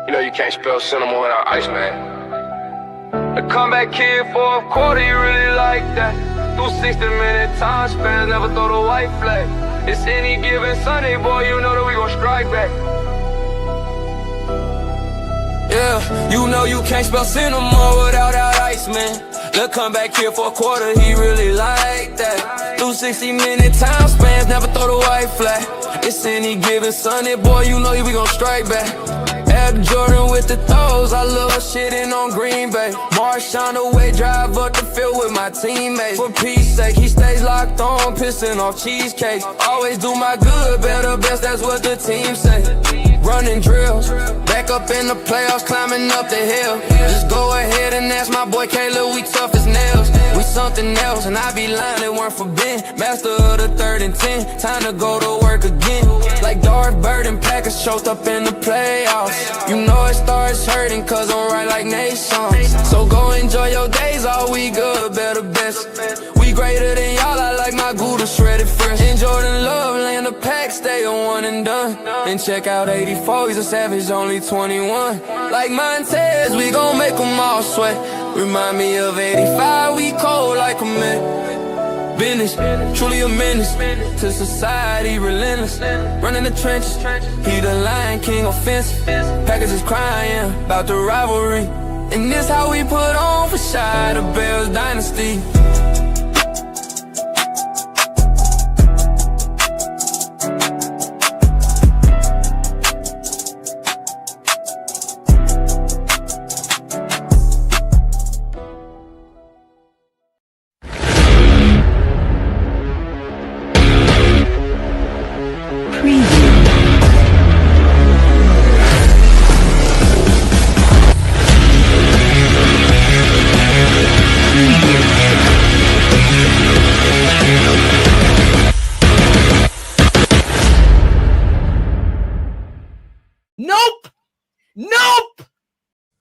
You know you can't spell cinema without ice, man. The comeback kid for a quarter, you really like that. Through 60-minute time spans, never throw the white flag. It's any given Sunday, boy, you know that we gon' strike back. Yeah, you know you can't spell cinema without that ice, man. The comeback here for a quarter, he really like that. Through 60-minute time spans, never throw the white flag. It's any given Sunday, boy, you know we gon' strike back. Air Jordan with the throws, I love shitting on Green Bay. Marshawn away, drive up the field with my teammates. For peace sake, he stays locked on, pissing off cheesecake. Always do my good, better best, that's what the team say. Running drills, back up in the playoffs, climbing up the hill. Just go ahead and ask my boy Caleb, we tough as nails. We something else, and I be lying, it weren't for Ben. Master of the 3rd and 10, time to go to work again. Like Darth Bird and Packers choked up in the playoffs. You know it starts hurting, cause I'm right like Nation. So go enjoy your days, all we good, better best. We greater than y'all, I like my Gouda shredded fresh. And Jordan Love, land the pack, stay a one and done. And check out 84, he's a savage, only 21. Like Montez, we gon' make them all sweat. Remind me of 85, we cold like a man. Business, truly a menace to society, relentless. Running the trenches, he the Lion King offensive. Packers is crying about the rivalry. And this how we put on for shy, the Bears dynasty.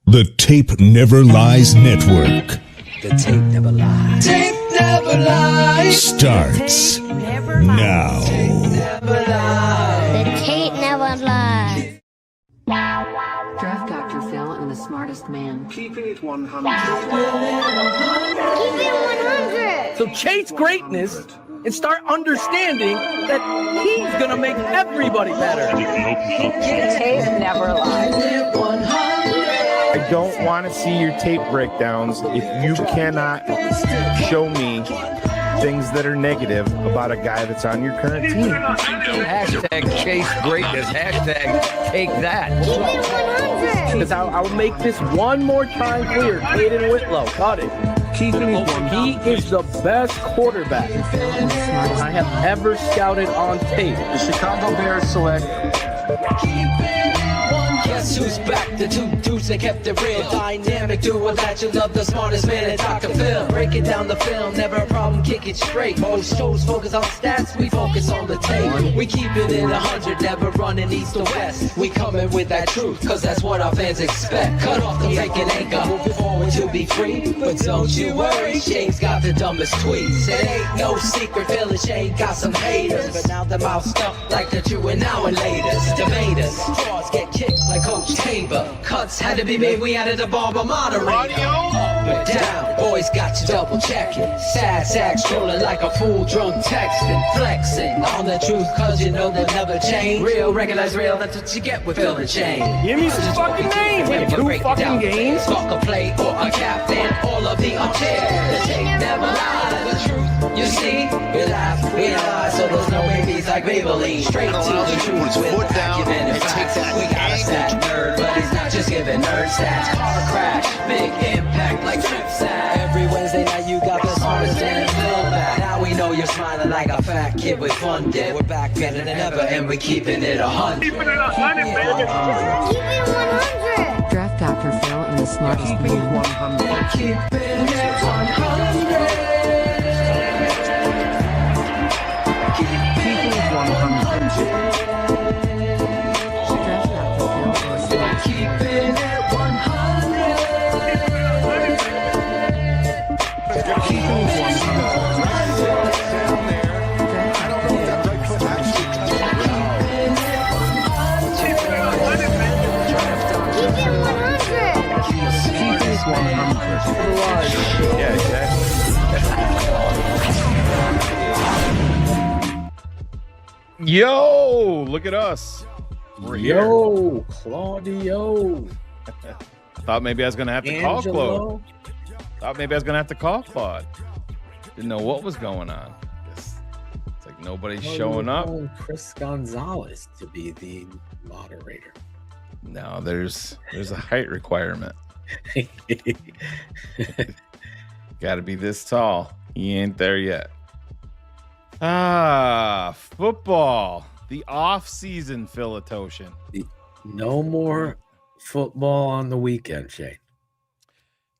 The Tape Never Lies Network. The tape never lies. Tape never lies. Starts now. The tape never lies. Draft Dr. Phil and the smartest man. Keeping it 100. Keep it 100. So chase greatness and start understanding that he's gonna make everybody better. Tape never lies. I don't want to see your tape breakdowns if you cannot show me things that are negative about a guy that's on your current team. Hashtag chase greatness. Hashtag take that. Keep it 100. Because I'll make this one more time clear. Caden Whitlow, cut it. He is the best quarterback I have ever scouted on tape. The Chicago Bears select. Guess who's back? The two dudes that kept it real. Dynamic duo that you love, the smartest man at Dr. Phil. Breaking down the film, never a problem, kick it straight. Most shows focus on stats, we focus on the tape. We keep it in 100, never running east or west. We coming with that truth, cause that's what our fans expect. Cut off the fake and anchor, moving forward to be free. But don't you worry, Shane's got the dumbest tweets. It ain't no secret, Phil and Shane got some haters. But now them out stuck like the true and now and latest. Debaters, straws get kicked like Coach Tabor. Cuts had to be made, we added a barber moderator. Up and down, boys got you double checking. Sad sacks trolling like a fool drunk texting. Flexing on the truth cause you know they'll never change. Real, recognize real, that's what you get with Phil and Shane. Give me some fucking names. Wait, 2 fucking games? Fuck a play or a captain, all of the unfair. The tape never lies, the truth. You see, we laugh, we lie, so there's no babies like Maybelline. Straight to the truth with acumen and facts. We got a stat nerd, but he's not just giving nerd stats. Car crash, big impact like trip sack. Every Wednesday night you got the smartest man in Phil back. Now we know you're smiling like a fat kid with fun dip. We're back better than ever and we're keeping it 100. Keep it 100. Draft Dr. Phil and the smartest man. Keeping it 100. for the lies. Yeah, exactly. Yo, look at us. We're here. Yo, Claudio. I thought maybe I was gonna have to call Claude. Thought maybe I was gonna have to call Claude. Didn't know what was going on. It's like nobody's showing up. Chris Gonzalez to be the moderator. No, there's a height requirement. Got to be this tall. He ain't there yet. Football. The off-season Philatosian. No more football on the weekend, Shane.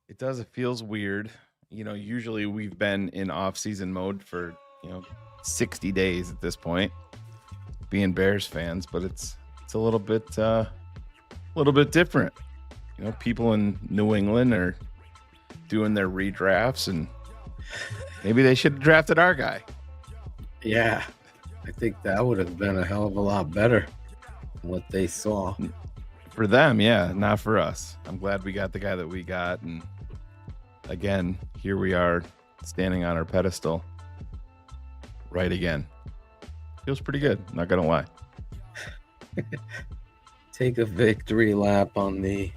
It does. It feels weird. Usually we've been in off-season mode for, 60 days at this point, being Bears fans, but it's a little bit different. People in New England are doing their redrafts, and maybe they should have drafted our guy. Yeah, I think that would have been a hell of a lot better than what they saw. For them, yeah, not for us. I'm glad we got the guy that we got, and again, here we are standing on our pedestal right again. Feels pretty good, not gonna lie. Take a victory lap on the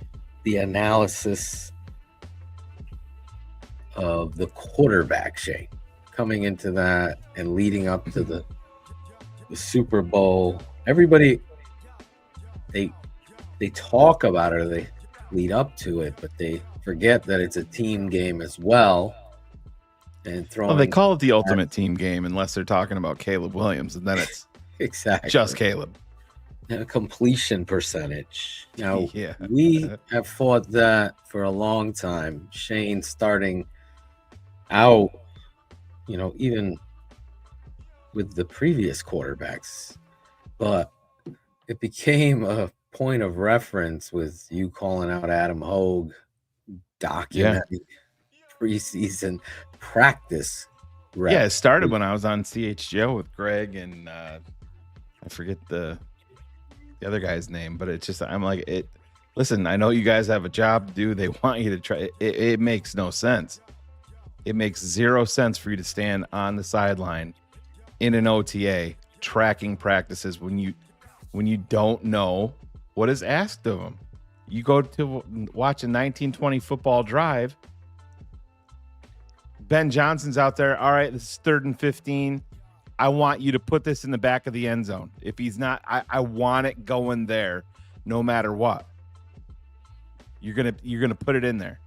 analysis of the quarterback, Shane. Coming into that and leading up to the Super Bowl, everybody they talk about it, or they lead up to it, but they forget that it's a team game as well. And they call it the ultimate team game unless they're talking about Caleb Williams, and then it's exactly just Caleb. A completion percentage. Now, yeah. We have fought that for a long time. Shane starting out, even with the previous quarterbacks, but it became a point of reference with you calling out Adam Hogue, documenting preseason practice reps. Yeah, it started when I was on CHGO with Greg and I forget the other guy's name, but it's just, I'm like, listen, I know you guys have a job to do. They want you to try. It makes no sense. It makes zero sense for you to stand on the sideline in an OTA tracking practices when you don't know what is asked of them. You go to watch a 1920 football drive. Ben Johnson's out there. All right, this is 3rd and 15. I want you to put this in the back of the end zone. If he's not, I want it going there no matter what. You're gonna put it in there.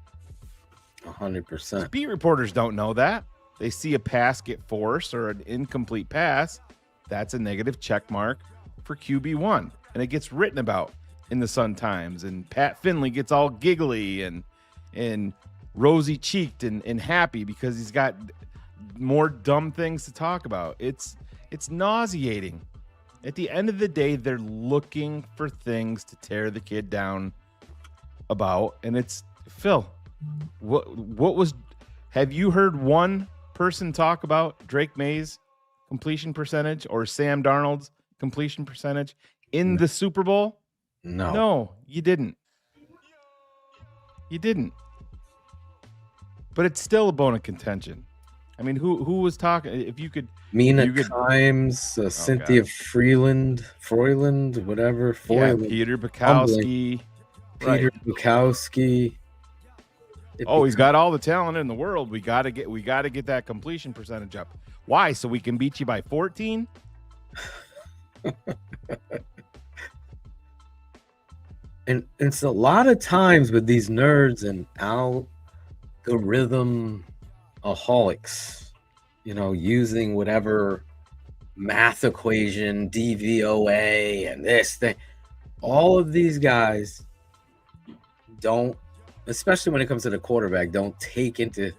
100%. Beat reporters don't know that. They see a pass get forced or an incomplete pass. That's a negative check mark for QB1. And it gets written about in the Sun Times. And Pat Finley gets all giggly and rosy cheeked and happy because he's got more dumb things to talk about. It's nauseating. At the end of the day, they're looking for things to tear the kid down about. And it's Phil. What was? Have you heard one person talk about Drake May's completion percentage or Sam Darnold's completion percentage in the Super Bowl? No, you didn't. You didn't. But it's still a bone of contention. I mean, who was talking? If you could, Mina Kimes, Cynthia Freeland, whatever. Foyland, yeah, Peter Bukowski. Peter Bukowski. He's got all the talent in the world. We got to get that completion percentage up. Why? So we can beat you by 14? And it's a lot of times with these nerds and algorithm-aholics, using whatever math equation, DVOA, and this thing. All of these guys don't, especially when it comes to the quarterback, don't take into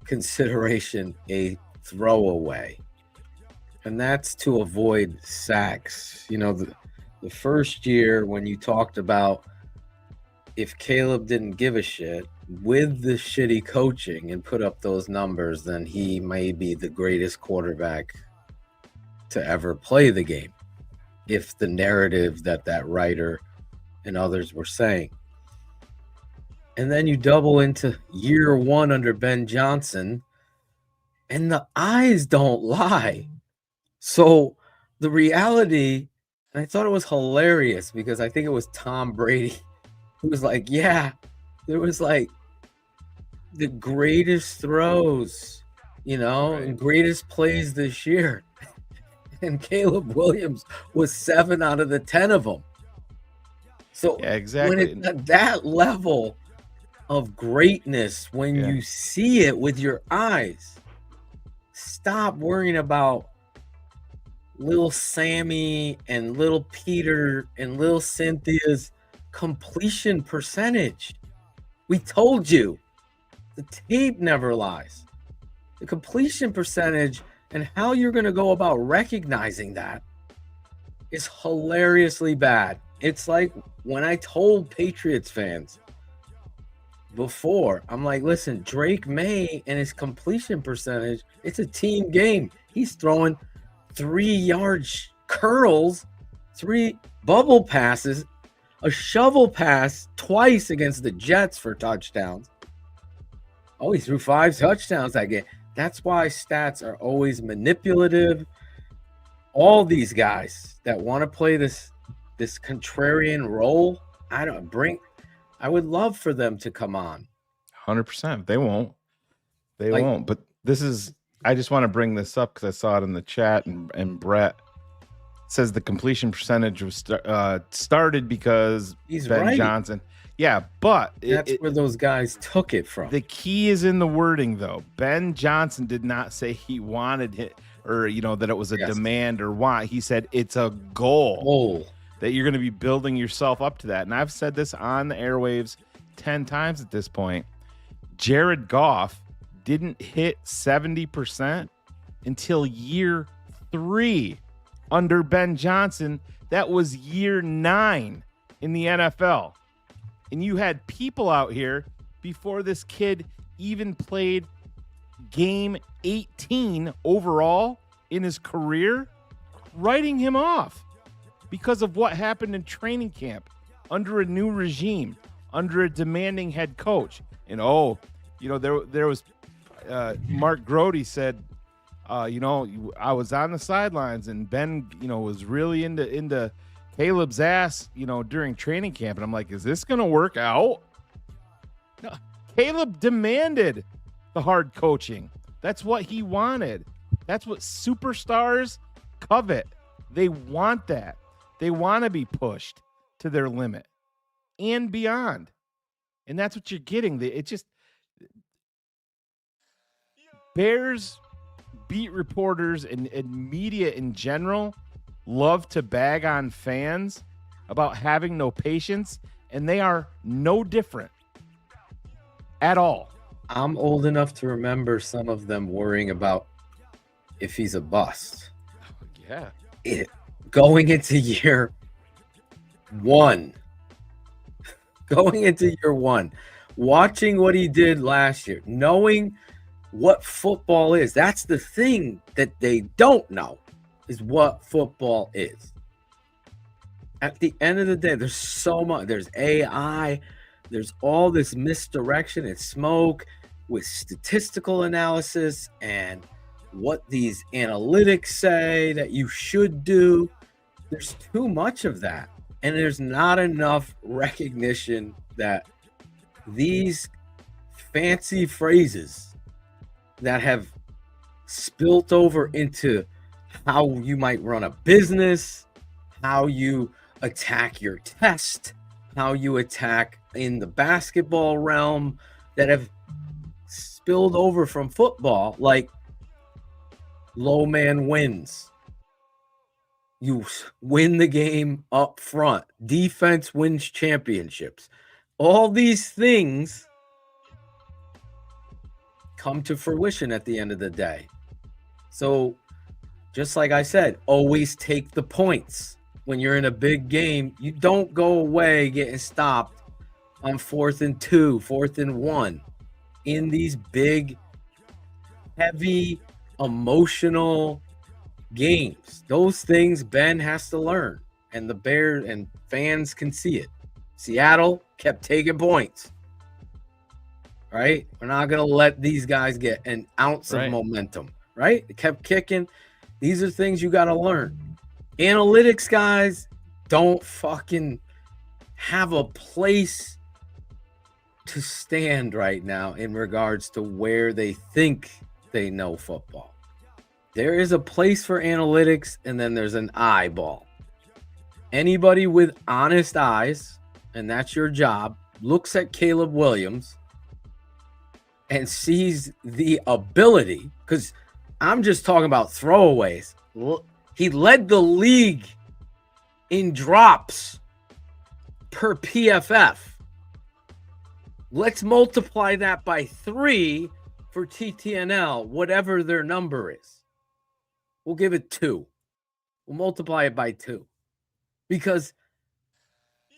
consideration a throwaway. And that's to avoid sacks. The first year when you talked about if Caleb didn't give a shit with the shitty coaching and put up those numbers, then he may be the greatest quarterback to ever play the game. If the narrative that writer and others were saying. And then you double into year 1 under Ben Johnson, and the eyes don't lie. So the reality, and I thought it was hilarious because I think it was Tom Brady who was like, yeah, there was like the greatest throws, and greatest plays this year. And Caleb Williams was 7 out of the 10 of them. So Yeah, exactly. when it's at that level of greatness, when you see it with your eyes, stop worrying about little Sammy and little Peter and little Cynthia's completion percentage. We told you, the tape never lies. The completion percentage and how you're going to go about recognizing that is hilariously bad. It's like when I told Patriots fans before, I'm like, listen, Drake May and his completion percentage, it's a team game. He's throwing 3-yard curls, 3 bubble passes, a shovel pass twice against the Jets for touchdowns. Oh, he threw 5 touchdowns that game. That's why stats are always manipulative. All these guys that want to play this contrarian role, I would love for them to come on. 100%. They won't. They won't. But I just want to bring this up because I saw it in the chat, and Brett says the completion percentage was started because Ben Johnson. Yeah, but that's where those guys took it from. The key is in the wording, though. Ben Johnson did not say he wanted it, or that it was a demand or want. He said it's a goal that you're going to be building yourself up to that. And I've said this on the airwaves 10 times at this point. Jared Goff didn't hit 70% until year 3 under Ben Johnson. That was year 9 in the NFL. And you had people out here before this kid even played game 18 overall in his career, writing him off because of what happened in training camp under a new regime, under a demanding head coach. And there was Mark Grody said, I was on the sidelines and Ben, was really into Caleb's ass, during training camp. And I'm like, is this going to work out? No, Caleb demanded the hard coaching. That's what he wanted. That's what superstars covet. They want that. They want to be pushed to their limit and beyond. And that's what you're getting. Bears beat reporters and media in general love to bag on fans about having no patience, and they are no different at all. I'm old enough to remember some of them worrying about if he's a bust. Yeah. Going into year 1, watching what he did last year, knowing what football is. That's the thing that they don't know, is what football is. At the end of the day, there's so much. There's AI. There's all this misdirection and smoke with statistical analysis and what these analytics say that you should do. There's too much of that. And there's not enough recognition that these fancy phrases that have spilt over into how you might run a business, how you attack your test, how you attack in the basketball realm, that have spilled over from football, like low man wins. You win the game up front. Defense wins championships. All these things come to fruition at the end of the day. So, just like I said, always take the points. When you're in a big game, you don't go away getting stopped on 4th and 2, 4th and 1. In these big, heavy, emotional games. Those things Ben has to learn, and the Bears and fans can see it. Seattle kept taking points. right? We're not going to let these guys get an ounce of momentum, right? They kept kicking. These are things you got to learn. Analytics guys don't fucking have a place to stand right now in regards to where they think they know football. There is a place for analytics, and then there's an eyeball. Anybody with honest eyes, and that's your job, looks at Caleb Williams and sees the ability, because I'm just talking about throwaways. He led the league in drops per PFF. Let's multiply that by 3 for TTNL, whatever their number is. We'll give it 2. We'll multiply it by 2. Because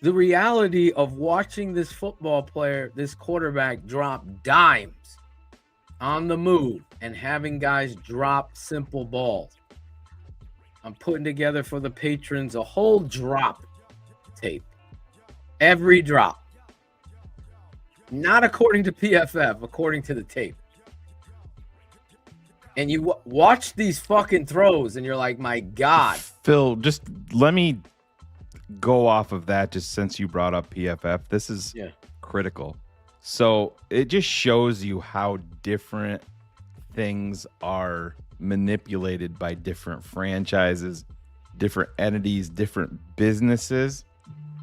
the reality of watching this football player, this quarterback, drop dimes on the move and having guys drop simple balls. I'm putting together for the patrons a whole drop tape. Every drop. Not according to PFF, according to the tape. And you watch these fucking throws and you're like, my God. Phil, just let me go off of that just since you brought up PFF. This is critical. So it just shows you how different things are manipulated by different franchises, different entities, different businesses.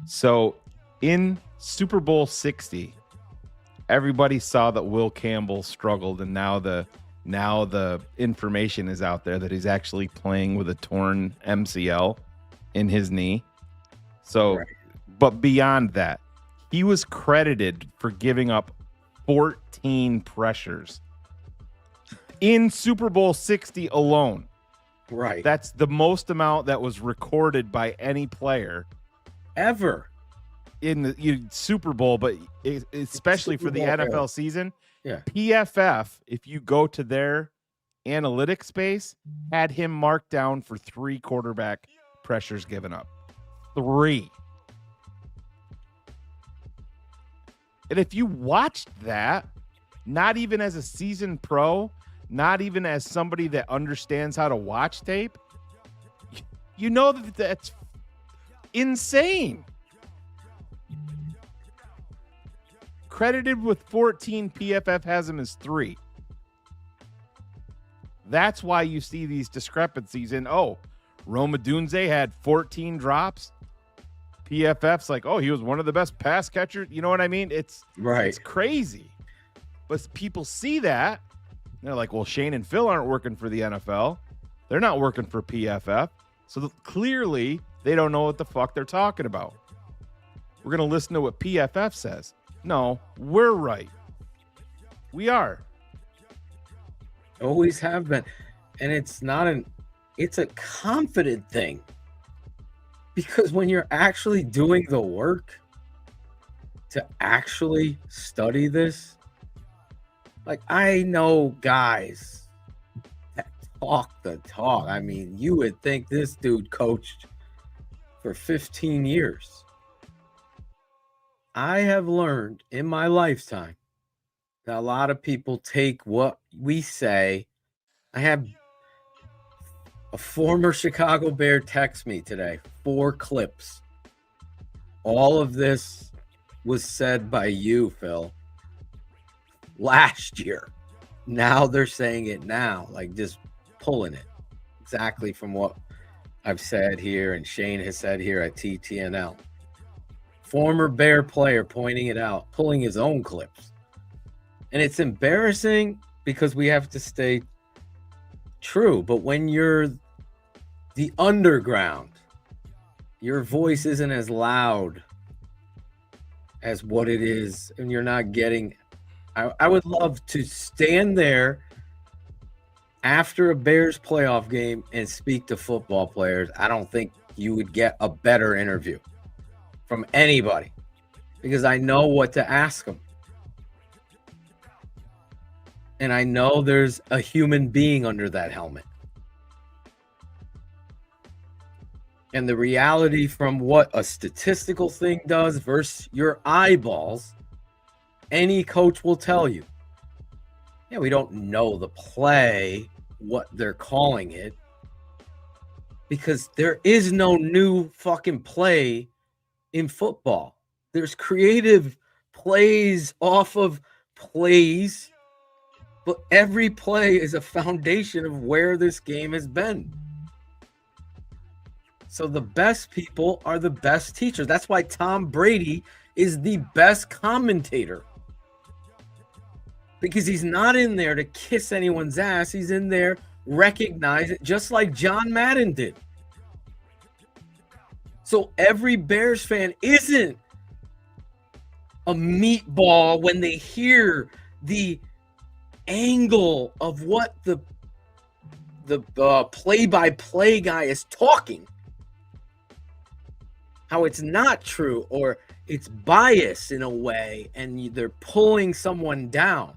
So in Super Bowl 60, everybody saw that Will Campbell struggled, and now the information is out there that he's actually playing with a torn MCL in his knee. So, but beyond that, he was credited for giving up 14 pressures in Super Bowl 60 alone. Right. That's the most amount that was recorded by any player ever in the Super Bowl, but especially for the NFL season. Yeah. PFF, if you go to their analytics space, had him marked down for 3 quarterback pressures given up. 3. And if you watched that, not even as a seasoned pro, not even as somebody that understands how to watch tape, you know that that's insane. Credited with 14, PFF has him as 3. That's why you see these discrepancies in, Roma Dunze had 14 drops. PFF's like, he was one of the best pass catchers. You know what I mean? It's crazy. But people see that. They're like, well, Shane and Phil aren't working for the NFL. They're not working for PFF. So clearly, they don't know what the fuck they're talking about. We're going to listen to what PFF says. No, we're right. We are. Always have been. And it's a confident thing. Because when you're actually doing the work to actually study this, like, I know guys that talk the talk. I mean, you would think this dude coached for 15 years. I have learned in my lifetime that a lot of people take what we say. I have a former Chicago Bear text me today, 4 clips. All of this was said by you, Phil, last year. Now they're saying it now, like just pulling it exactly from what I've said here and Shane has said here at TTNL. Former Bear player pointing it out, pulling his own clips. And it's embarrassing because we have to stay true. But when you're the underground, your voice isn't as loud as what it is. And you're not getting... I would love to stand there after a Bears playoff game and speak to football players. I don't think you would get a better interview from anybody because I know what to ask them. And I know there's a human being under that helmet. And the reality from what a statistical thing does versus your eyeballs, any coach will tell you. Yeah, we don't know the play, what they're calling it, because there is no new fucking play in football. There's creative plays off of plays, but every play is a foundation of where this game has been. So the best people are the best teachers. That's why Tom Brady is the best commentator. Because he's not in there to kiss anyone's ass. He's in there, recognize it, just like John Madden did. So every Bears fan isn't a meatball when they hear the angle of what the play-by-play guy is talking. How it's not true, or it's bias in a way, and they're pulling someone down.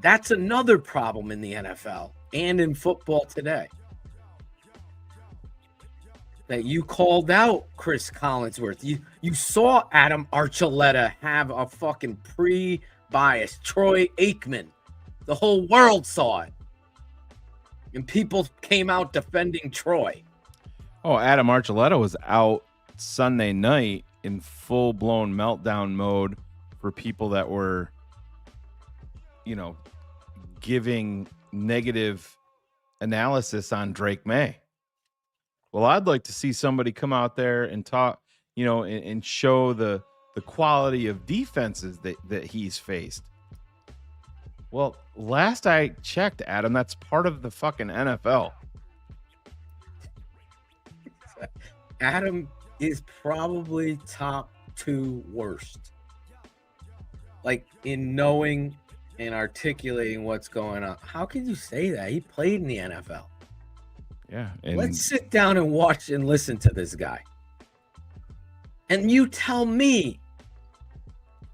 That's another problem in the NFL and in football today. That you called out Chris Collinsworth. You saw Adam Archuleta have a fucking pre-bias. Troy Aikman. The whole world saw it. And people came out defending Troy. Oh, Adam Archuleta was out Sunday night in full-blown meltdown mode for people that were, giving negative analysis on Drake May. Well, I'd like to see somebody come out there and talk, and show the quality of defenses that he's faced. Well, last I checked, Adam, that's part of the fucking NFL. Adam is probably top 2 worst. Like in knowing and articulating what's going on. How can you say that? He played in the NFL. Yeah. Let's sit down and watch and listen to this guy. And you tell me.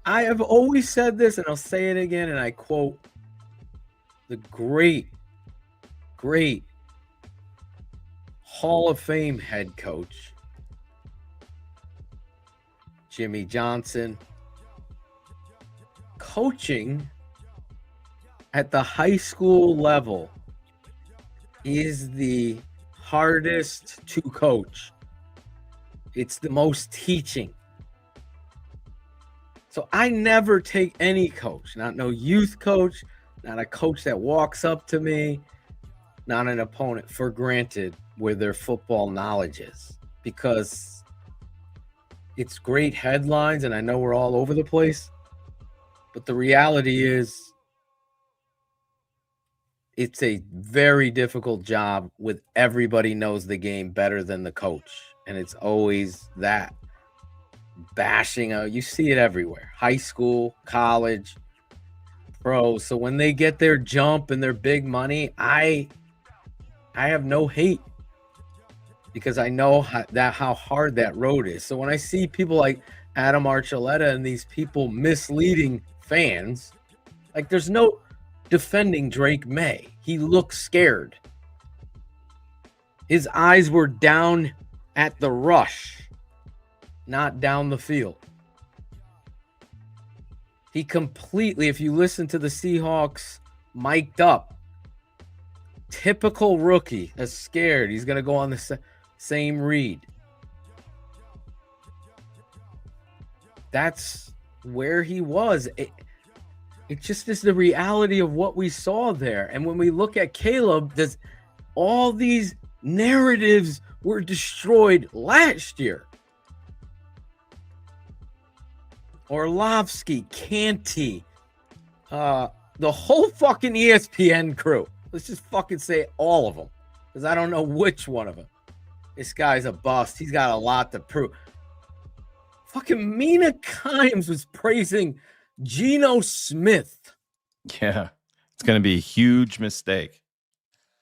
I have always said this, and I'll say it again, and I quote the great Hall of Fame head coach, Jimmy Johnson. Coaching at the high school level is the hardest to coach. It's the most teaching. So I never take any coach, not no youth coach, not a coach that walks up to me, not an opponent, for granted where their football knowledge is, because it's great headlines and I know we're all over the place, but the reality is it's a very difficult job with everybody knows the game better than the coach. And it's always that bashing. You see it everywhere. High school, college, pro. So when they get their jump and their big money, I have no hate, because I know how hard that road is. So when I see people like Adam Archuleta and these people misleading fans, like there's no defending Drake May. He looked scared. His eyes were down at the rush, not down the field. He completely, if you listen to the Seahawks mic'd up, typical rookie, is scared. He's going to go on the same read. That's where he was. It just is the reality of what we saw there. And when we look at Caleb, all these narratives were destroyed last year. Orlovsky, Canty, the whole fucking ESPN crew. Let's just fucking say all of them, because I don't know which one of them. This guy's a bust. He's got a lot to prove. Fucking Mina Kimes was praising Geno Smith. Yeah, it's going to be a huge mistake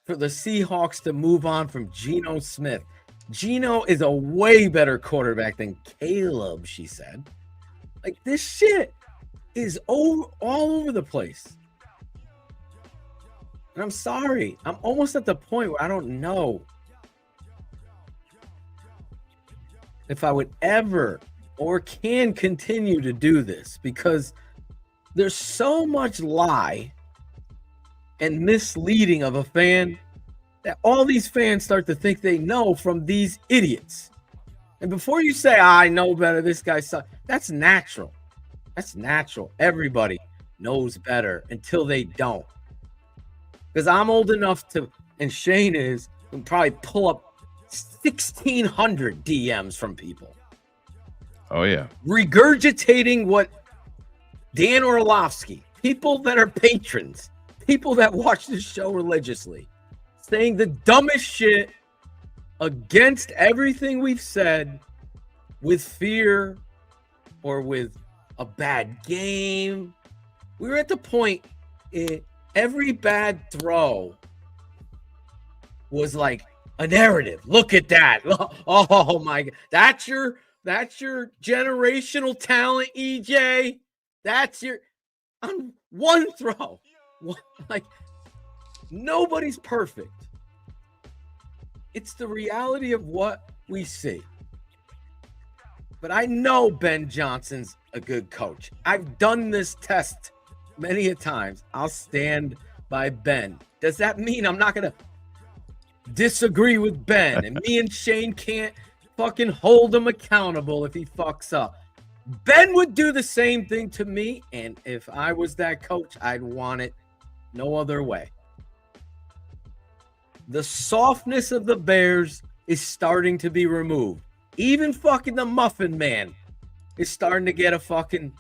For the Seahawks to move on from Geno Smith. Geno is a way better quarterback than Caleb, she said. Like, this shit is all over the place. And I'm sorry. I'm almost at the point where I don't know if I would ever or can continue to do this, because There's so much lie and misleading of a fan that all these fans start to think they know from these idiots. And before you say, I know better, this guy sucks, that's natural. That's natural. Everybody knows better until they don't. Because I'm old enough to, and Shane is, can probably pull up 1,600 DMs from people. Oh, yeah. Regurgitating what Dan Orlovsky, people that are patrons, people that watch this show religiously, saying the dumbest shit against everything we've said with fear or with a bad game. We were at the point every bad throw was like a narrative. Look at that. Oh my God. That's your generational talent, EJ. That's your on one throw. Like nobody's perfect. It's the reality of what we see. But I know Ben Johnson's a good coach. I've done this test many a times. I'll stand by Ben. Does that mean I'm not going to disagree with Ben and me and Shane can't fucking hold him accountable if he fucks up? Ben would do the same thing to me, and if I was that coach, I'd want it no other way. The softness of the Bears is starting to be removed. Even fucking the Muffin Man is starting to get a fucking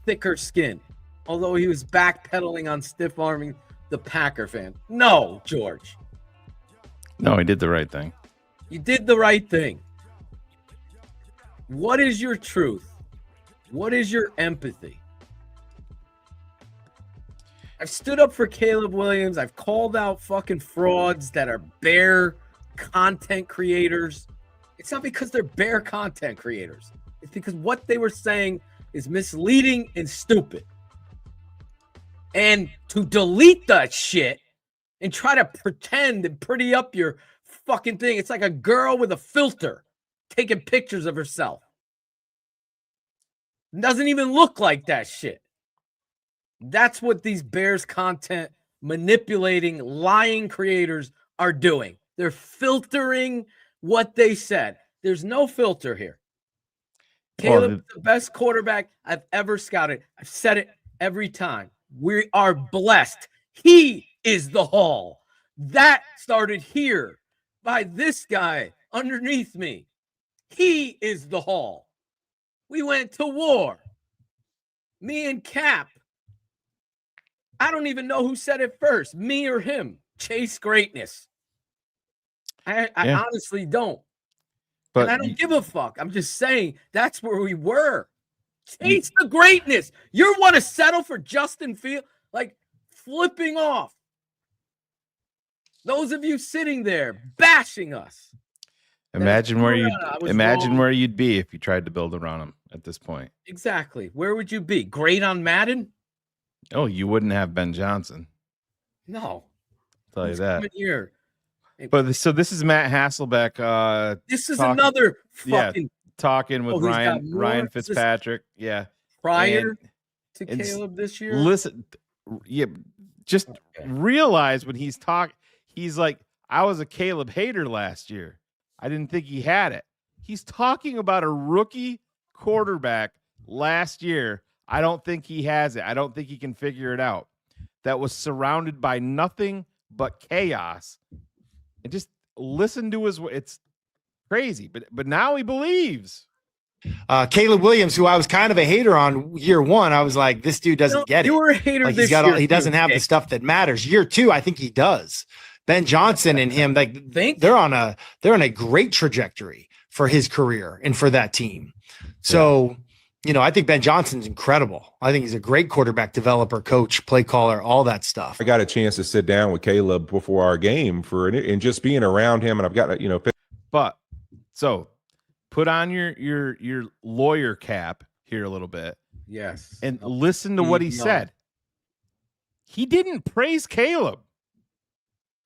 thicker skin. Although he was backpedaling on stiff-arming the Packer fan. No, George. No, he did the right thing. You did the right thing. What is your truth? What is your empathy? I've stood up for Caleb Williams. I've called out fucking frauds that are Bear content creators. It's not because they're Bear content creators. It's because what they were saying is misleading and stupid. And to delete that shit and try to pretend and pretty up your fucking thing, it's like a girl with a filter taking pictures of herself. It doesn't even look like that shit. That's what these Bears content manipulating, lying creators are doing. They're filtering what they said. There's no filter here. Caleb is the best quarterback I've ever scouted. I've said it every time. We are blessed. He is the Hall. That started here by this guy underneath me. He is the Hall. We went to war. Me and Cap. I don't even know who said it first, me or him. Chase greatness. I honestly don't. But and I don't give a fuck. I'm just saying that's where we were. Chase the greatness. You want to settle for Justin Fields? Like flipping off. Those of you sitting there bashing us. Imagine where you'd be if you tried to build around him at this point. Exactly. Where would you be? Great on Madden? Oh, you wouldn't have Ben Johnson. No. I'll tell you that. Here. But so this is Matt Hasselbeck. This is another fucking talking with Ryan Fitzpatrick. Yeah. Prior to Caleb this year. Listen, just realize when he's talking, he's like, I was a Caleb hater last year. I didn't think he had it. He's talking about a rookie quarterback last year. I don't think he has it. I don't think he can figure it out. That was surrounded by nothing but chaos. And just listen to it's crazy. But now he believes. Caleb Williams, who I was kind of a hater on year one, I was like, this dude doesn't get it. You were a hater like this year. He doesn't have the stuff that matters. Year two, I think he does. Ben Johnson and him, they're on a great trajectory for his career and for that team. So, I think Ben Johnson's incredible. I think he's a great quarterback developer, coach, play caller, all that stuff. I got a chance to sit down with Caleb before our game and just being around him, and I've got But so put on your lawyer cap here a little bit. Yes. And listen to what he said. He didn't praise Caleb.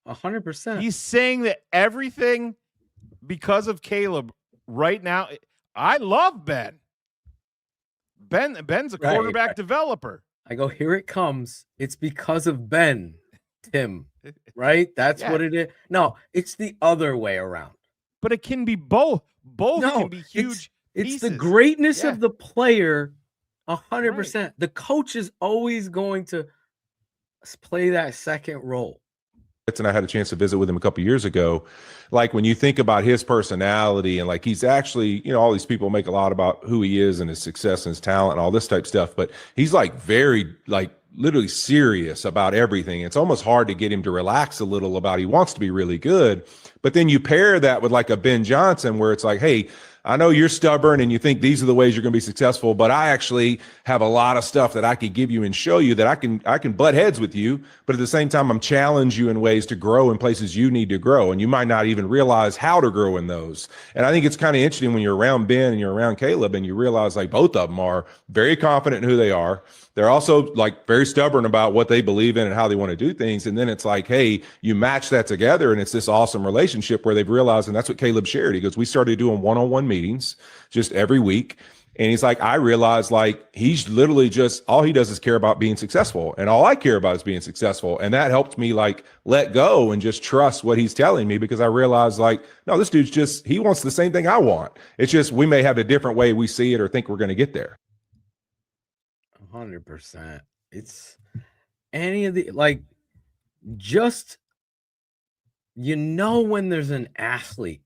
100%. He's saying that everything because of Caleb right now. I love Ben. Ben's a quarterback developer. I go, here it comes. It's because of Ben, Tim, right? That's Yeah. what it is. No, it's the other way around. But it can be both. Both No, can be huge. It's the pieces. greatness Yeah. of the player, 100%. The coach is always going to play that second role. And I had a chance to visit with him a couple years ago. Like when you think about his personality and like he's actually, you know, all these people make a lot about who he is and his success and his talent and all this type stuff, but he's like very like literally serious about everything. It's almost hard to get him to relax a little about he wants to be really good. But then you pair that with like a Ben Johnson where it's like, hey, I know you're stubborn and you think these are the ways you're going to be successful, but I actually have a lot of stuff that I could give you and show you that I can butt heads with you, but at the same time, I'm challenge you in ways to grow in places you need to grow. And you might not even realize how to grow in those. And I think it's kind of interesting when you're around Ben and you're around Caleb and you realize like both of them are very confident in who they are. They're also like very stubborn about what they believe in and how they want to do things. And then it's like, hey, you match that together and it's this awesome relationship where they've realized, and that's what Caleb shared. He goes, we started doing one-on-one meetings just every week. And he's like, I realized like he's literally just, all he does is care about being successful. And all I care about is being successful. And that helped me like let go and just trust what he's telling me because I realized like, no, this dude's just, he wants the same thing I want. It's just, we may have a different way we see it or think we're going to get there. 100%. It's any of the, like, just, you know, when there's an athlete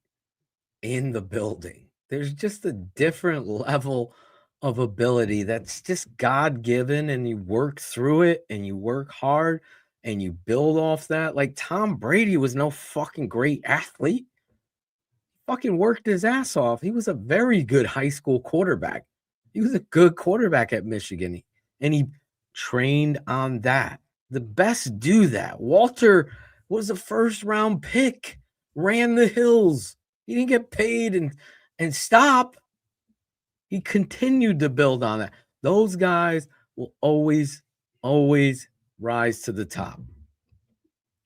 in the building, there's just a different level of ability that's just God-given, and you work through it and you work hard and you build off that. Like Tom Brady was no fucking great athlete. Fucking worked his ass off. He was a very good high school quarterback. He was a good quarterback at Michigan, and he trained on that. The best do that. Walter was a first-round pick, ran the hills. He didn't get paid and stop. He continued to build on that. Those guys will always, always rise to the top.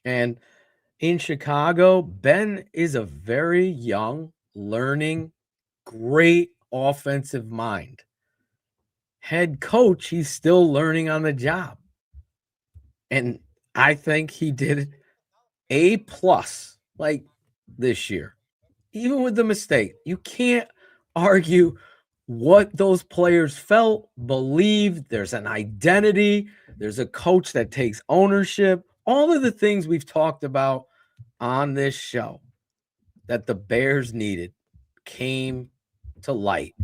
And in Chicago, Ben is a very young, learning, great offensive mind. Head coach, he's still learning on the job. And I think he did A+ like this year. Even with the mistake, you can't argue what those players felt, believed. There's an identity. There's a coach that takes ownership. All of the things we've talked about on this show that the Bears needed came to light.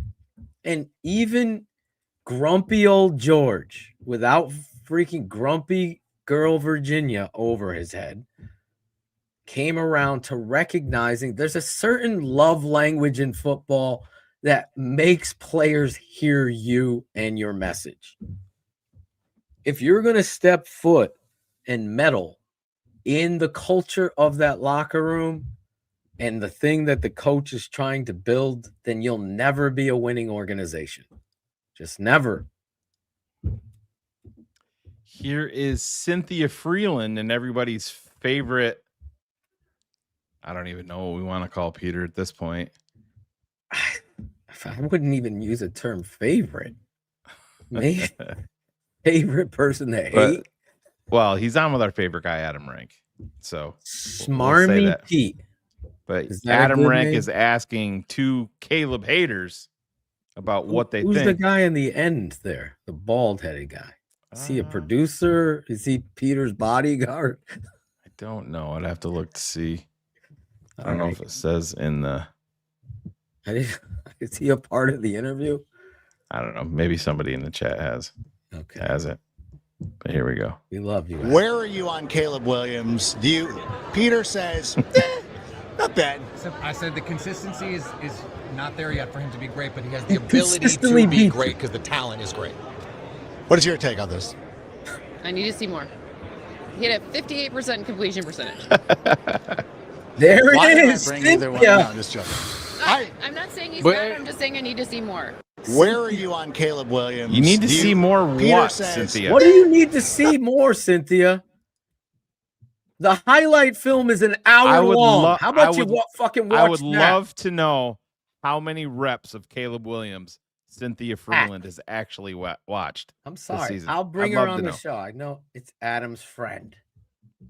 And even grumpy old George, without freaking grumpy girl Virginia over his head, came around to recognizing there's a certain love language in football that makes players hear you and your message. If you're going to step foot and meddle in the culture of that locker room and the thing that the coach is trying to build, then you'll never be a winning organization. Just never. Here is Cynthia Freeland and everybody's favorite. I don't even know what we want to call Peter at this point. I wouldn't even use a term favorite. Maybe favorite person to hate. Well, he's on with our favorite guy, Adam Rank. So Smarmy Pete. But Adam Rank is asking two Caleb haters about what they think. Who's the guy in the end there? The bald-headed guy. Is he a producer? Is he Peter's bodyguard? I don't know. I'd have to look to see. I don't know if it says in the. Is he a part of the interview? I don't know. Maybe somebody in the chat has it. But here we go. We love you. Where are you on Caleb Williams? Peter says, not bad. I said the consistency is not there yet for him to be great, but he has the ability to be great because the talent is great. What is your take on this? I need to see more. He had a 58% completion percentage. There Why it did is. I bring either one? No, I'm just joking. I'm not saying he's bad. I'm just saying I need to see more. Where are you on Caleb Williams? You need to see more what, Cynthia? What do you need to see more, Cynthia? The highlight film is an hour long. How about you fucking watch that? I would love to know how many reps of Caleb Williams Cynthia Freeland has actually watched. I'm this sorry. season. I'll bring I'd her love on to the know. show. I know it's Adam's friend,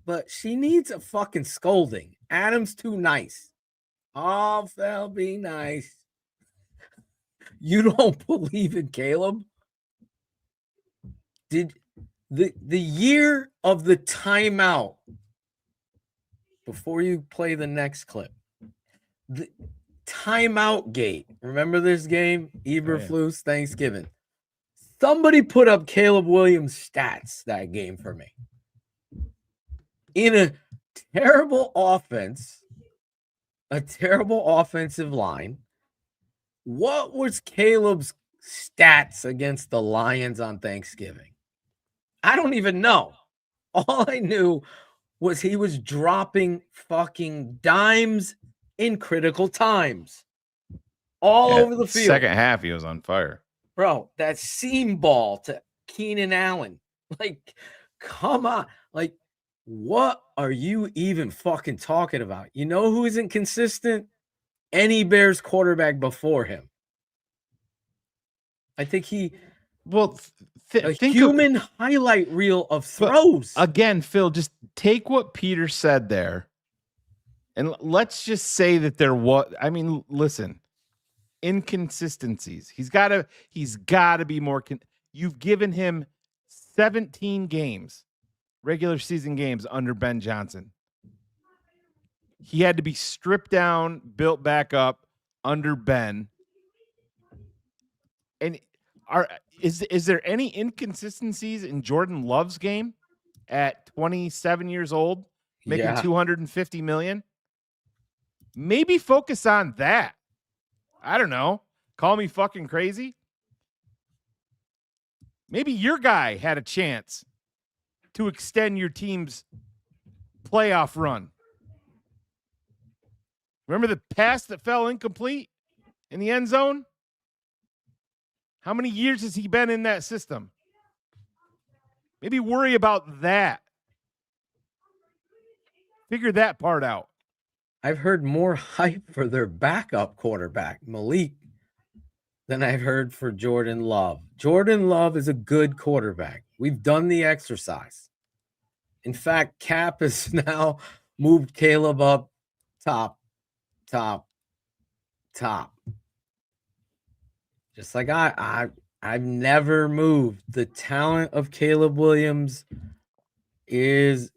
but she needs a fucking scolding. Adam's too nice. Oh, Phil, be nice. You don't believe in Caleb? Did the year of the timeout, before you play the next clip, the timeout gate. Remember this game? Eberflus, Thanksgiving. Somebody put up Caleb Williams stats that game for me. In a terrible offense, a terrible offensive line, what was Caleb's stats against the Lions on Thanksgiving? I don't even know. All I knew was he was dropping fucking dimes in critical times all over the field. Second half, he was on fire. Bro, that seam ball to Keenan Allen. Like, come on. Like, what are you even fucking talking about? You know who isn't consistent? Any Bears quarterback before him. I think he... Well, a human highlight reel of throws. Again, Phil, just take what Peter said there, and let's just say that there was. I mean, listen, inconsistencies. He's got to be more. You've given him 17 games, regular season games under Ben Johnson. He had to be stripped down, built back up under Ben, and Is there any inconsistencies in Jordan Love's game at 27 years old, making $250 million? Maybe focus on that. I don't know. Call me fucking crazy. Maybe your guy had a chance to extend your team's playoff run. Remember the pass that fell incomplete in the end zone? How many years has he been in that system? Maybe worry about that. Figure that part out. I've heard more hype for their backup quarterback, Malik, than I've heard for Jordan Love. Jordan Love is a good quarterback. We've done the exercise. In fact, Cap has now moved Caleb up top. Just like I've never moved. The talent of Caleb Williams is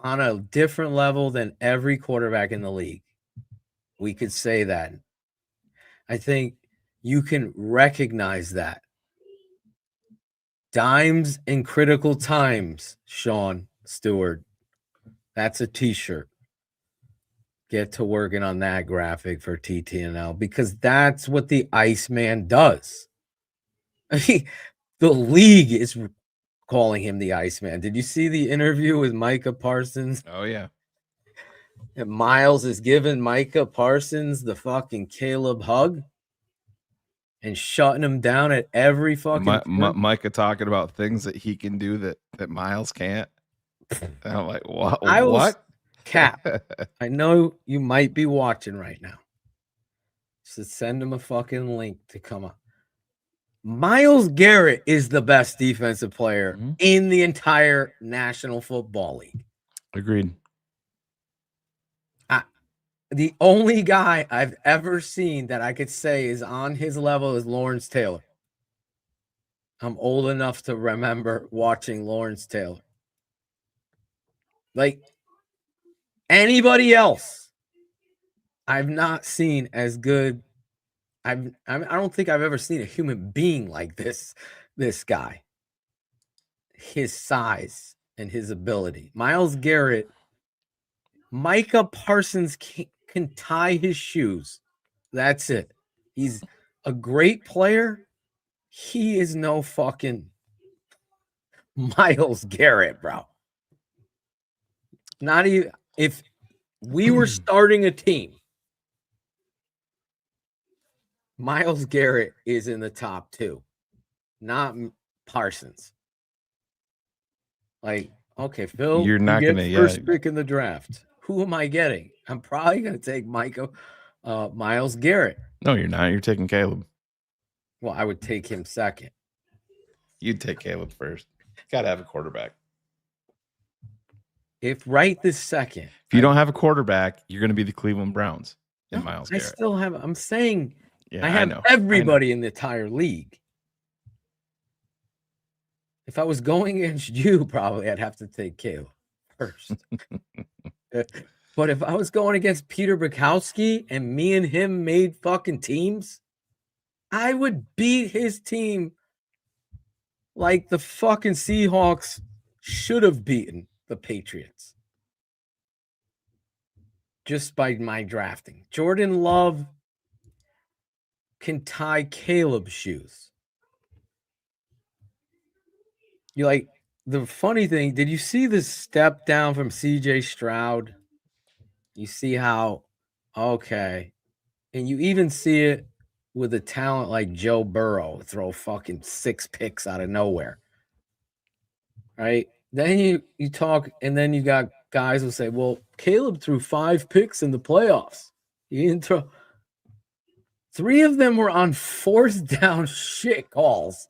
on a different level than every quarterback in the league. We could say that. I think you can recognize that. Dimes in critical times, Sean Stewart. That's a t-shirt. Get to working on that graphic for TTNL because that's what the Iceman does. I mean, the league is calling him the Iceman. Did you see the interview with Micah Parsons? Oh, yeah. And Miles is giving Micah Parsons the fucking Caleb hug and shutting him down at every fucking Micah talking about things that he can do that Miles can't. And I'm like, what? What? Cap, I know you might be watching right now. So send him a fucking link to come up. Miles Garrett is the best defensive player in the entire National Football League. Agreed. The only guy I've ever seen that I could say is on his level is Lawrence Taylor. I'm old enough to remember watching Lawrence Taylor. Like, anybody else, I've not seen as good. I don't think I've ever seen a human being like this guy. His size and his ability. Miles Garrett, Micah Parsons can tie his shoes. That's it. He's a great player. He is no fucking Miles Garrett, bro. Not even if we were starting a team, Miles Garrett is in the top 2, not Parsons. Like, okay, Phil, you're not going to first pick in the draft. Who am I getting? I'm probably going to take Miles Garrett. No, you're not. You're taking Caleb. Well, I would take him second. You'd take Caleb first. Got to have a quarterback. If right this second, if you don't have a quarterback, you're going to be the Cleveland Browns in Myles I Garrett. still have. I'm saying Yeah, I have know. everybody in the entire league. If I was going against you, probably I'd have to take Caleb first. But if I was going against Peter Bukowski and me and him made fucking teams, I would beat his team like the fucking Seahawks should have beaten the Patriots. Just by my drafting. Jordan Love can tie Caleb's shoes. You like the funny thing, did you see the step down from CJ Stroud? You see how, okay. And you even see it with a talent like Joe Burrow throw fucking 6 picks out of nowhere. Right? Then you talk, and then you got guys who say, well, Caleb threw 5 picks in the playoffs. He didn't throw. 3 of them were on 4th down shit calls.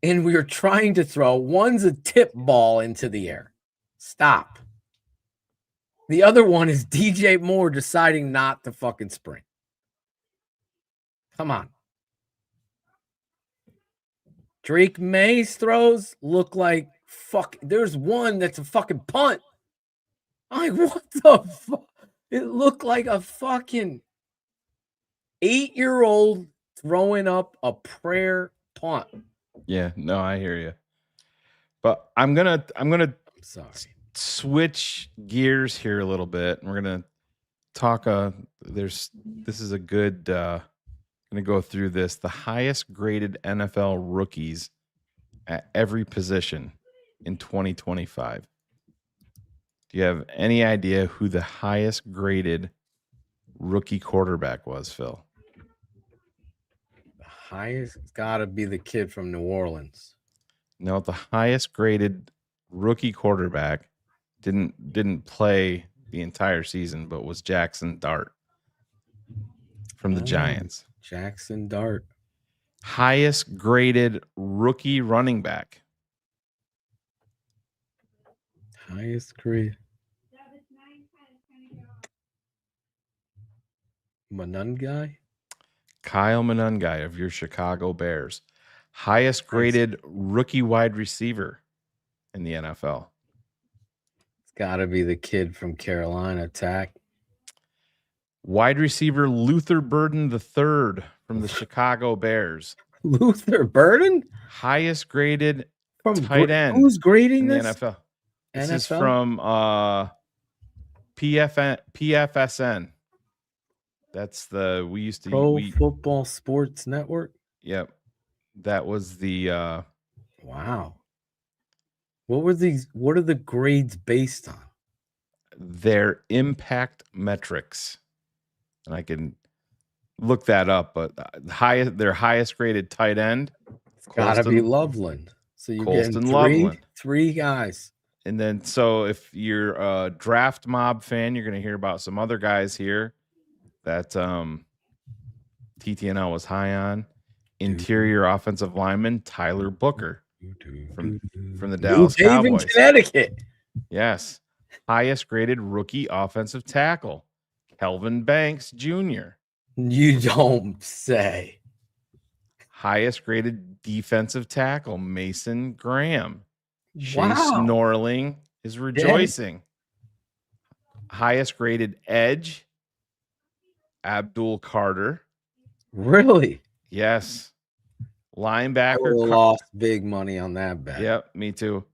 And we were trying to throw. One's a tip ball into the air. Stop. The other one is DJ Moore deciding not to fucking sprint. Come on. Drake May's throws look like fuck. There's one that's a fucking punt. I'm like, what the fuck? It looked like a fucking 8-year-old throwing up a prayer punt. Yeah, no, I hear you. But I'm gonna switch gears here a little bit, and we're gonna talk. This is a good. Gonna go through this. The highest graded NFL rookies at every position in 2025. Do you have any idea who the highest graded rookie quarterback was, Phil? The highest got to be the kid from New Orleans. No, the highest graded rookie quarterback didn't play the entire season, but was Jackson Dart from the Giants. Jackson Dart. Highest graded rookie running back. Highest grade. Monungai? Kyle Monungai of your Chicago Bears. Highest graded rookie wide receiver in the NFL. It's got to be the kid from Carolina Tech. Wide receiver Luther Burden III from the Chicago Bears. Luther Burden? Highest graded from tight end. Who's grading in the this? NFL? This NFL? is from PFSN. That's the we used to Pro Football Sports Network. Yep. That was the wow. What were these? What are the grades based on? Their impact metrics. And I can look that up, but their highest graded tight end. It's gotta be Loveland. So you're getting three guys. And then, so if you're a Draft Mob fan, you're going to hear about some other guys here that TTNL was high on. Interior offensive lineman Tyler Booker from the Dallas Cowboys. Connecticut. Yes. Highest graded rookie offensive tackle Kelvin Banks Jr. You don't say. Highest graded defensive tackle Mason Graham. Chase Wow. Norling is rejoicing. Highest graded edge Abdul Carter. Really? Yes. I Linebacker. would've lost big money on that bet. Yep, me too.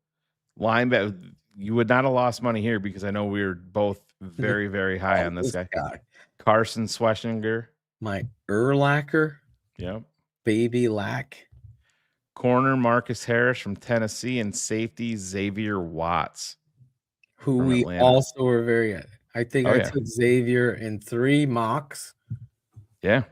Linebacker. You would not have lost money here because I know we were both very, very high on this guy. Carson Schwessinger. My Urlacher. Yep. Baby Lack. Corner Marcus Harris from Tennessee and safety Xavier Watts. Who from we Atlanta. also were very. I think I yeah. took Xavier in 3 mocks. Yeah.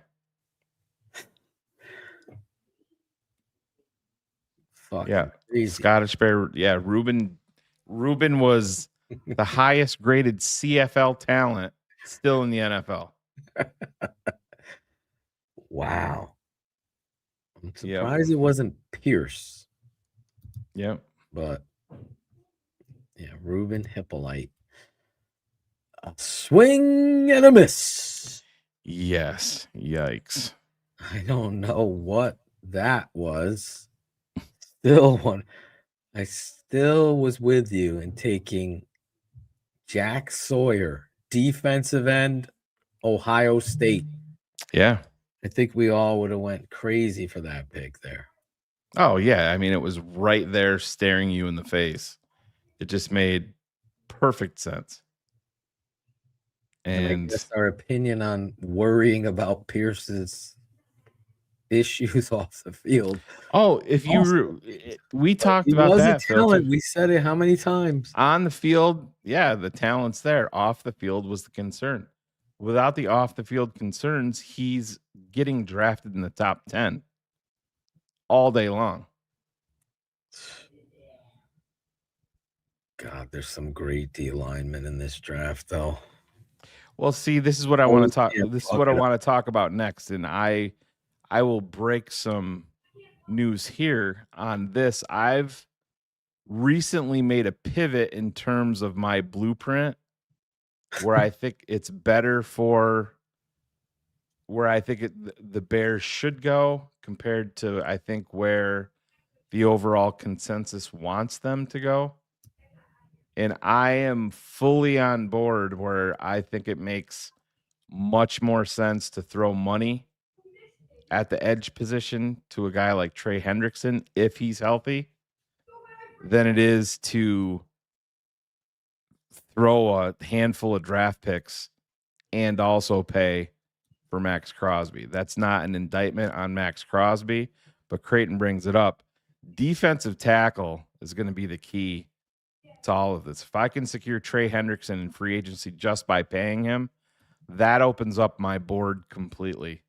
Fucking Yeah. crazy. Scottish Bear. Yeah. Ruben was the highest graded CFL talent still in the NFL. Wow. I'm surprised it wasn't Pierce. Yep. But yeah, Ruben Hippolyte. A swing and a miss. Yes. Yikes. I don't know what that was. Still one. I still was with you in taking Jack Sawyer, defensive end, Ohio State. Yeah. I think we all would have went crazy for that pick there. Oh, yeah. I mean, it was right there staring you in the face. It just made perfect sense. And I And guess our opinion on worrying about Pierce's issues off the field. oh, if you we talked He about was a that, Phil, talent. too. We said it how many times? On the field, yeah, the talent's there. Off the field was the concern. Without the off the field concerns, he's getting drafted in the top 10 all day long. God, there's some great D linemen in this draft, though. Well, see, this is what I want to talk. This is what I want to talk about next, and I will break some news here on this. I've recently made a pivot in terms of my blueprint, where I think it's better for where I think the Bears should go compared to I think where the overall consensus wants them to go. And I am fully on board where I think it makes much more sense to throw money at the edge position to a guy like Trey Hendrickson if he's healthy than it is to throw a handful of draft picks and also pay for Max Crosby. That's not an indictment on Max Crosby, but Creighton brings it up. Defensive tackle is going to be the key to all of this. If I can secure Trey Hendrickson in free agency just by paying him, that opens up my board completely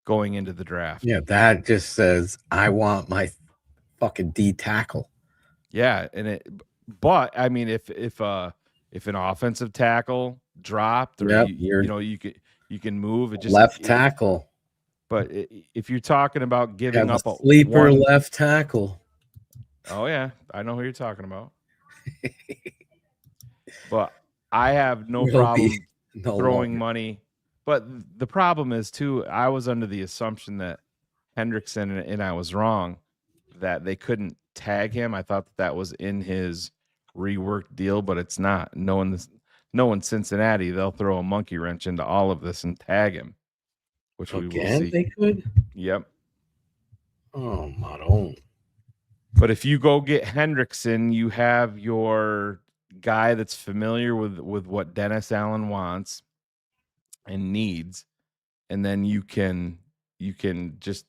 going into the draft. Yeah, that just says I want my fucking D tackle. Yeah, but I mean, if an offensive tackle dropped, or you can move it. Just left tackle. But if you're talking about giving up a sleeper left tackle. Oh yeah, I know who you're talking about. But I have no problem throwing money. But the problem is too, I was under the assumption that Hendrickson, and I was wrong, that they couldn't tag him. I thought that was in his reworked deal, but it's not. Knowing Cincinnati, they'll throw a monkey wrench into all of this and tag him, which we will see. They could? Yep. Oh, my own. But if you go get Hendrickson, you have your guy that's familiar with what Dennis Allen wants and needs, and then you can just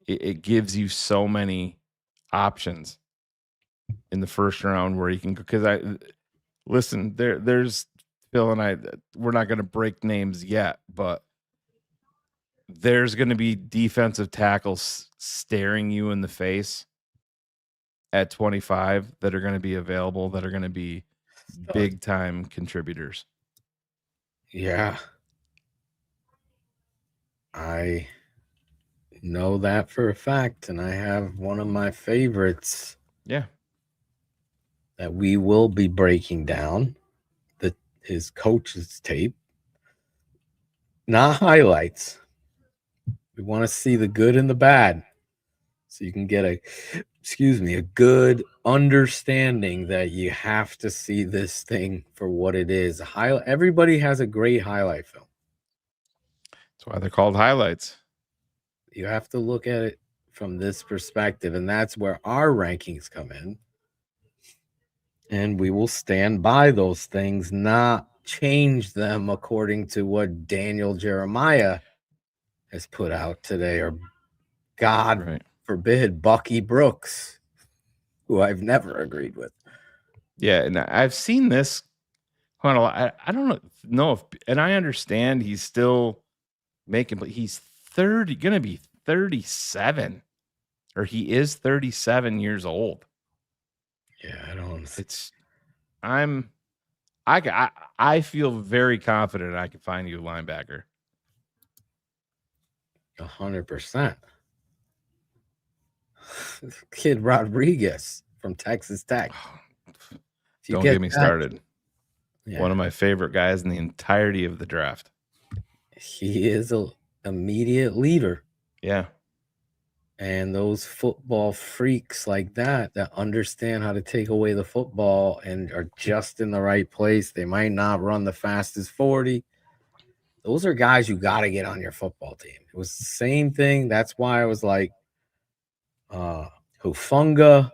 it gives you so many options in the first round where you can, because there's Phil and I, we're not going to break names yet, but there's going to be defensive tackles staring you in the face at 25 that are going to be available, that are going to be big time contributors. Yeah. I know that for a fact, and I have one of my favorites. Yeah. That we will be breaking down his coach's tape. Not highlights. We want to see the good and the bad. So you can get a good understanding that you have to see this thing for what it is. Everybody has a great highlight film. That's why they're called highlights. You have to look at it from this perspective, and that's where our rankings come in. And we will stand by those things, not change them according to what Daniel Jeremiah has put out today, or God forbid, Bucky Brooks, who I've never agreed with. Yeah, and I've seen this. I don't know if, and I understand he's still making, but he's going to be 37, or he is 37 years old. Yeah, I don't. I feel very confident I can find you a linebacker. 100%. Kid Rodriguez from Texas Tech. Don't get me started. Yeah. One of my favorite guys in the entirety of the draft. He is a immediate leader. Yeah. And those football freaks like that understand how to take away the football and are just in the right place. They might not run the fastest 40. Those are guys you got to get on your football team. It was the same thing. That's why I was like, Hufunga.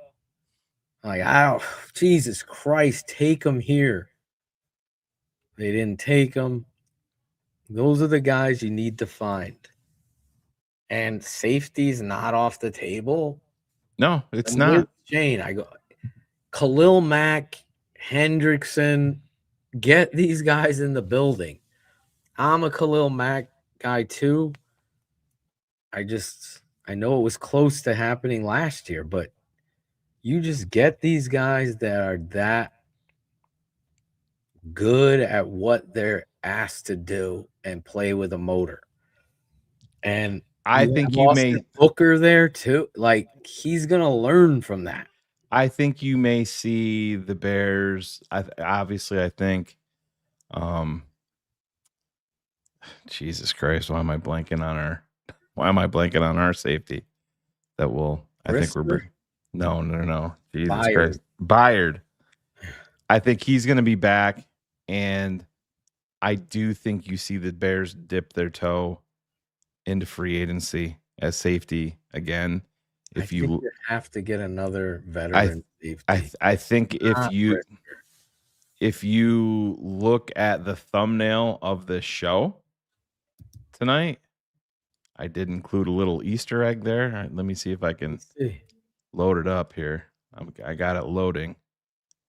Like, Jesus Christ, take him here. They didn't take him. Those are the guys you need to find. And safety's not off the table. No, it's And not. with Shane, I go Khalil Mack, Hendrickson, get these guys in the building. I'm a Khalil Mack guy too. I know it was close to happening last year, but you just get these guys that are that good at what they're asked to do and play with a motor. And I think you may Booker there too. Like, he's gonna learn from that. I think you may see the Bears. Obviously, I think. Jesus Christ, why am I blanking on our safety? That will. I think we're. No. Jesus Christ, Byard. I think he's going to be back, and I do think you see the Bears dip their toe into free agency as safety again. If you have to get another veteran safety, I think if you look at the thumbnail of the show tonight, I did include a little Easter egg there. All right, let me see if I can load it up here. I got it loading,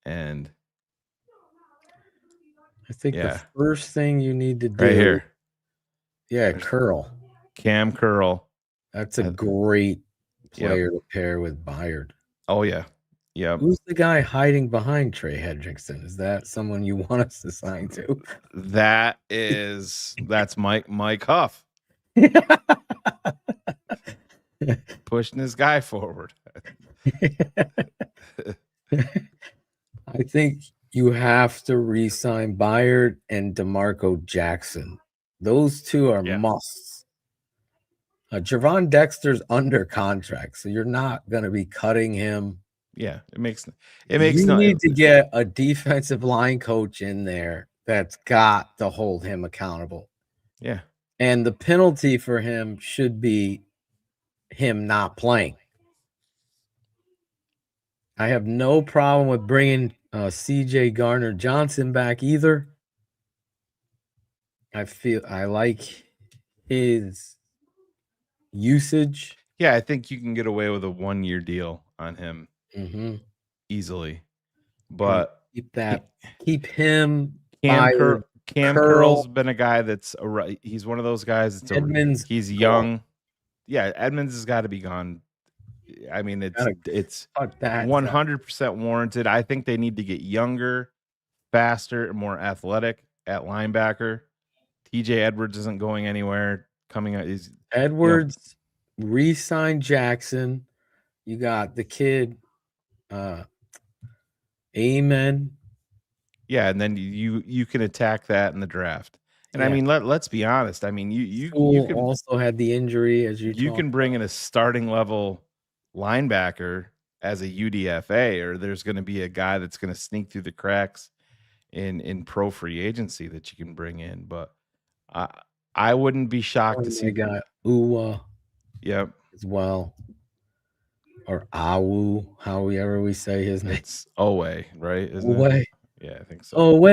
and I think the first thing you need to do right here. Yeah, Curl. Cam Curl. That's a great player to pair with Byard. Oh, yeah. Yeah. Who's the guy hiding behind Trey Hendrickson? Is that someone you want us to sign to? That's Mike Huff. Pushing this guy forward. I think you have to re-sign Byard and DeMarco Jackson. Those two are musts. Javon Dexter's under contract, so you're not going to be cutting him. Yeah, it makes You need to get a defensive line coach in there that's got to hold him accountable. Yeah. And the penalty for him should be him not playing. I have no problem with bringing CJ Garner-Johnson back either. I like his usage. Yeah, I think you can get away with a 1-year deal on him easily. But keep him. Cam Curl's been a guy that's he's one of those guys that's Edmonds. He's young. Yeah, Edmonds has got to be gone. I mean, it's 100% warranted. I think they need to get younger, faster, and more athletic at linebacker. TJ Edwards isn't going anywhere. Coming out, Edwards re-signed Jackson. You got the kid, Amen. Yeah, and then you can attack that in the draft. And I mean, let's be honest. I mean, you can also had the injury as you can bring in a starting level linebacker as a UDFA, or there's going to be a guy that's going to sneak through the cracks in pro free agency that you can bring in. But I wouldn't be shocked to see a guy Uwa. Yep. As well. Or Awu, however we say his name. It's Owe, right? Isn't Owe. it? Yeah, I think so. Owe.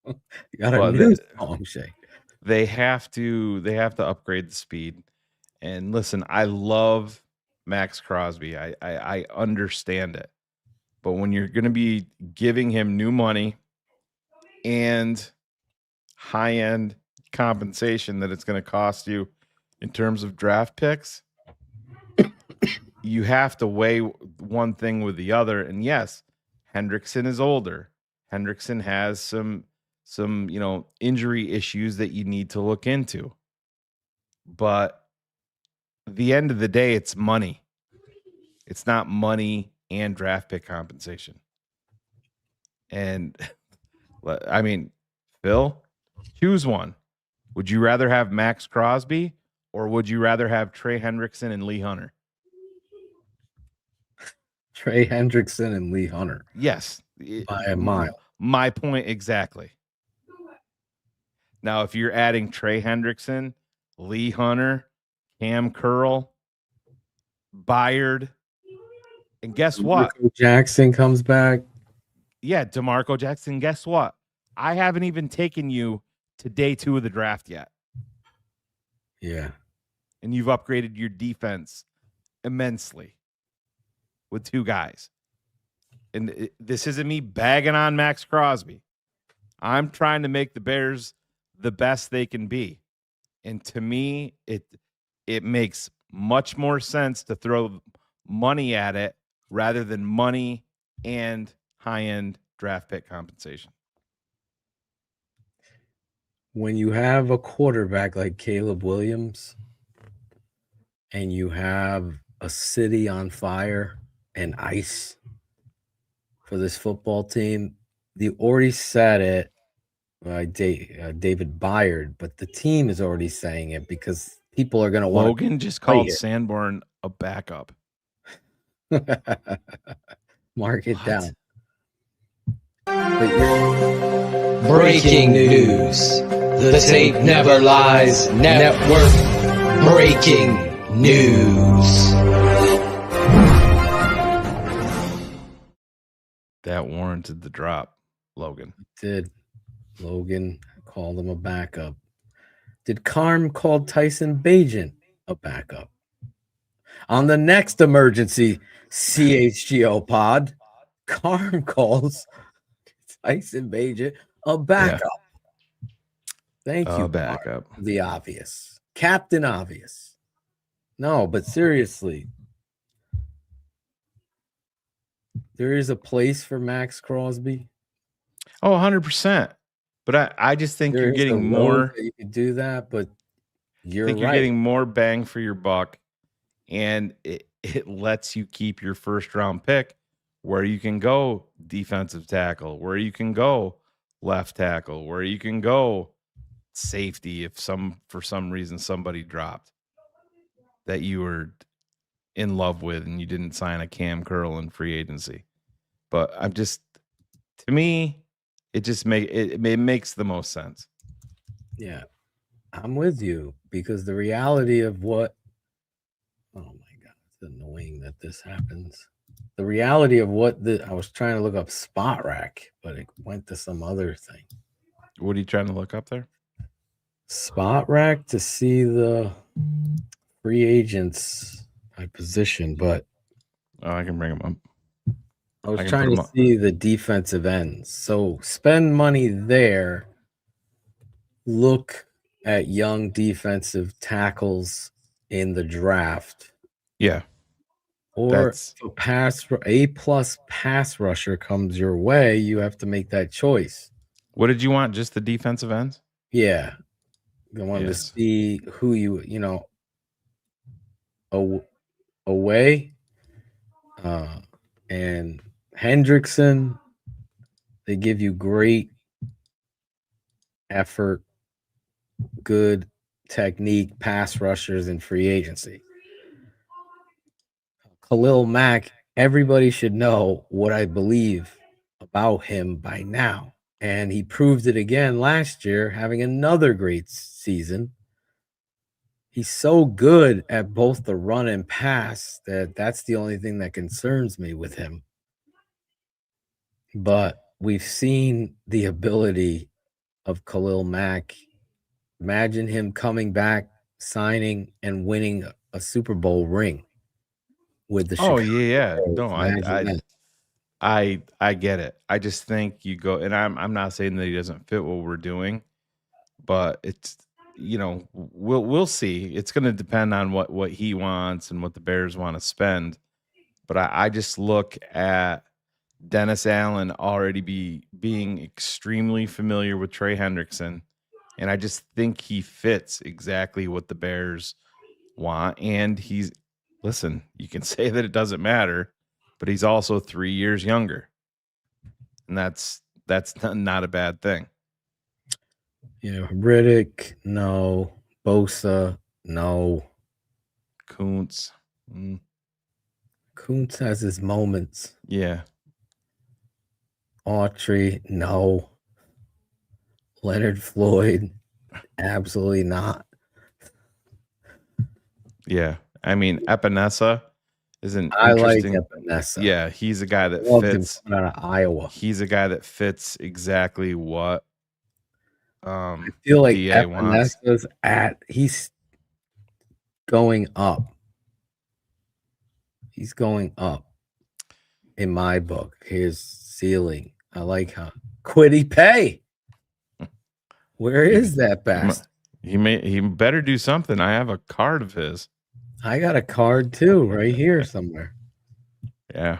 You got a new song, Shay. They have to upgrade the speed. And listen, I love Max Crosby. I understand it. But when you're going to be giving him new money and high-end compensation that it's going to cost you in terms of draft picks, you have to weigh one thing with the other. And yes, Hendrickson is older. Hendrickson has some some, injury issues that you need to look into. But the end of the day, it's money. It's not money and draft pick compensation. And I mean, Phil, choose one. Would you rather have Max Crosby or would you rather have Trey Hendrickson and Lee Hunter? Trey Hendrickson and Lee Hunter. Yes. By a mile. My point exactly. Now, if you're adding Trey Hendrickson, Lee Hunter, Cam Curl, Byard, and guess what? Jackson comes back. Yeah, DeMarco Jackson. Guess what? I haven't even taken you to day 2 of the draft yet. Yeah. And you've upgraded your defense immensely with 2 guys. And this isn't me bagging on Max Crosby. I'm trying to make the Bears the best they can be. And to me, it makes much more sense to throw money at it rather than money and high-end draft pick compensation. When you have a quarterback like Caleb Williams and you have a city on fire and ice for this football team, you already said it by David Byard, but the team is already saying it because people are going to want. Logan just called Sanborn a backup. Mark it down. Breaking news. The Tape Never Lies Network. Breaking news. That warranted the drop, Logan. Did Logan called him a backup? Did Carm call Tyson Bagent a backup? On the next emergency CHGO pod, Carm calls Tyson Bagent a backup. Yeah. Thank you. Backup. Mark, the obvious. Captain Obvious. No, but seriously. There is a place for Max Crosby. Oh, 100%. But I just think you're getting more. You could do that, but you're getting more bang for your buck. And it lets you keep your first round pick where you can go defensive tackle, where you can go left tackle, where you can go safety if for some reason somebody dropped that you were in love with and you didn't sign a Cam Curl in free agency. But to me, it just makes the most sense. Yeah, I'm with you because the reality of what, oh my God, it's annoying that this happens. The reality of what I was trying to look up Spot Rack, but it went to some other thing. What are you trying to look up there? Spot Rack to see the free agents by position, but I can bring them up. I was trying to see the defensive ends. So spend money there. Look at young defensive tackles in the draft. Yeah. Or if A+ pass rusher comes your way, you have to make that choice. What did you want? Just the defensive ends? Yeah. I wanted to see who away. And Hendrickson, they give you great effort, good technique, pass rushers in free agency. Khalil Mack, everybody should know what I believe about him by now. And he proved it again last year, having another great season. He's so good at both the run and pass that's the only thing that concerns me with him. But we've seen the ability of Khalil Mack. Imagine him coming back, signing, and winning a Super Bowl ring with the Chicago No, I get it. I just think you go, and I'm not saying that he doesn't fit what we're doing, but it's we'll see. It's going to depend on what he wants and what the Bears want to spend. But I just look at Dennis Allen already being extremely familiar with Trey Hendrickson. And I just think he fits exactly what the Bears want. And listen, you can say that it doesn't matter, but he's also 3 years younger. And that's not a bad thing. Yeah, Riddick, no. Bosa, no. Kuntz. Kuntz has his moments. Yeah. Autry, no. Leonard Floyd, absolutely not. Yeah. I mean, Epinesa is an I like interesting. Epinesa. Yeah, he's a guy that Loved him fits coming out of Iowa. He's a guy that fits exactly what I feel like DA wants. Epinesa's he's going up. He's going up in my book. His ceiling. I like how Quiddy Pay. Where is that bastard? He better do something. I have a card of his. I got a card too, right here somewhere. Yeah.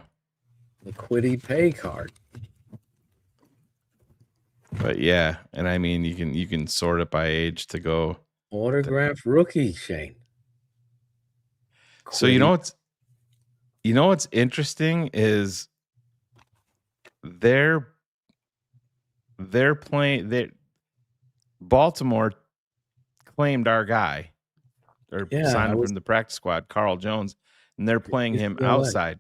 The Quiddy Pay card. But yeah, and I mean you can sort it by age to go Autograph rookie, Shane. So you know what's interesting is they're playing Baltimore claimed our guy or signed him from the practice squad, Carl Jones, and they're playing him outside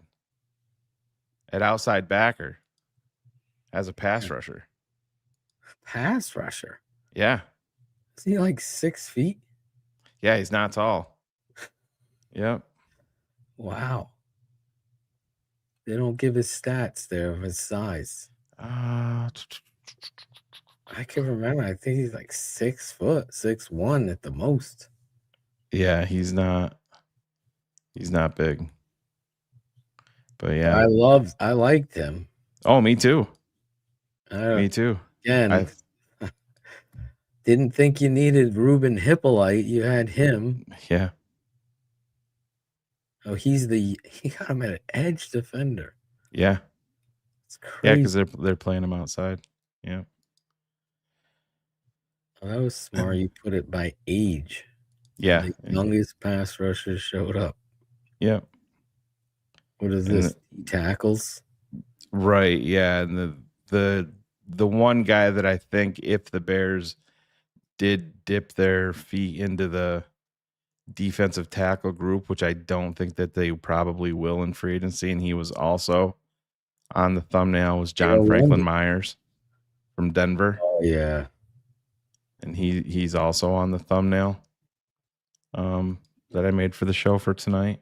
at outside backer as a pass rusher. Pass rusher? Yeah. Is he like 6 feet? Yeah, he's not tall. Yep. Wow. They don't give his stats there of his size. I can remember. I think he's like 6 foot, 6'1" at the most. Yeah, he's not big. But yeah. I liked him. Oh, me too. Me too. Again, didn't think you needed Ruben Hippolyte. You had him. Yeah. Oh, he got him at an edge defender. Yeah. It's crazy. Yeah, because they're playing him outside. Yeah. Oh, that was smart. You put it by age. Yeah. The youngest pass rushers showed up. Yeah. What is this? Tackles? Right. Yeah. And the one guy that I think if the Bears did dip their feet into the defensive tackle group, which I don't think that they probably will in free agency, and he was also on the thumbnail, was John Franklin Myers from Denver. Oh yeah. And he's also on the thumbnail that I made for the show for tonight.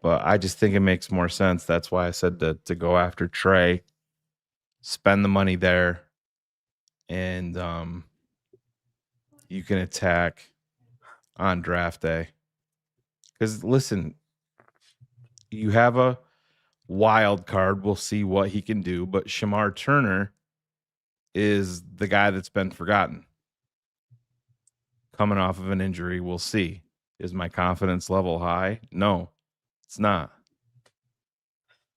But I just think it makes more sense. That's why I said to go after Trey, spend the money there, and you can attack on draft day. Because listen, you have a wild card. We'll see what he can do. But Shamar Turner is the guy that's been forgotten. Coming off of an injury, we'll see. Is my confidence level high? No, it's not.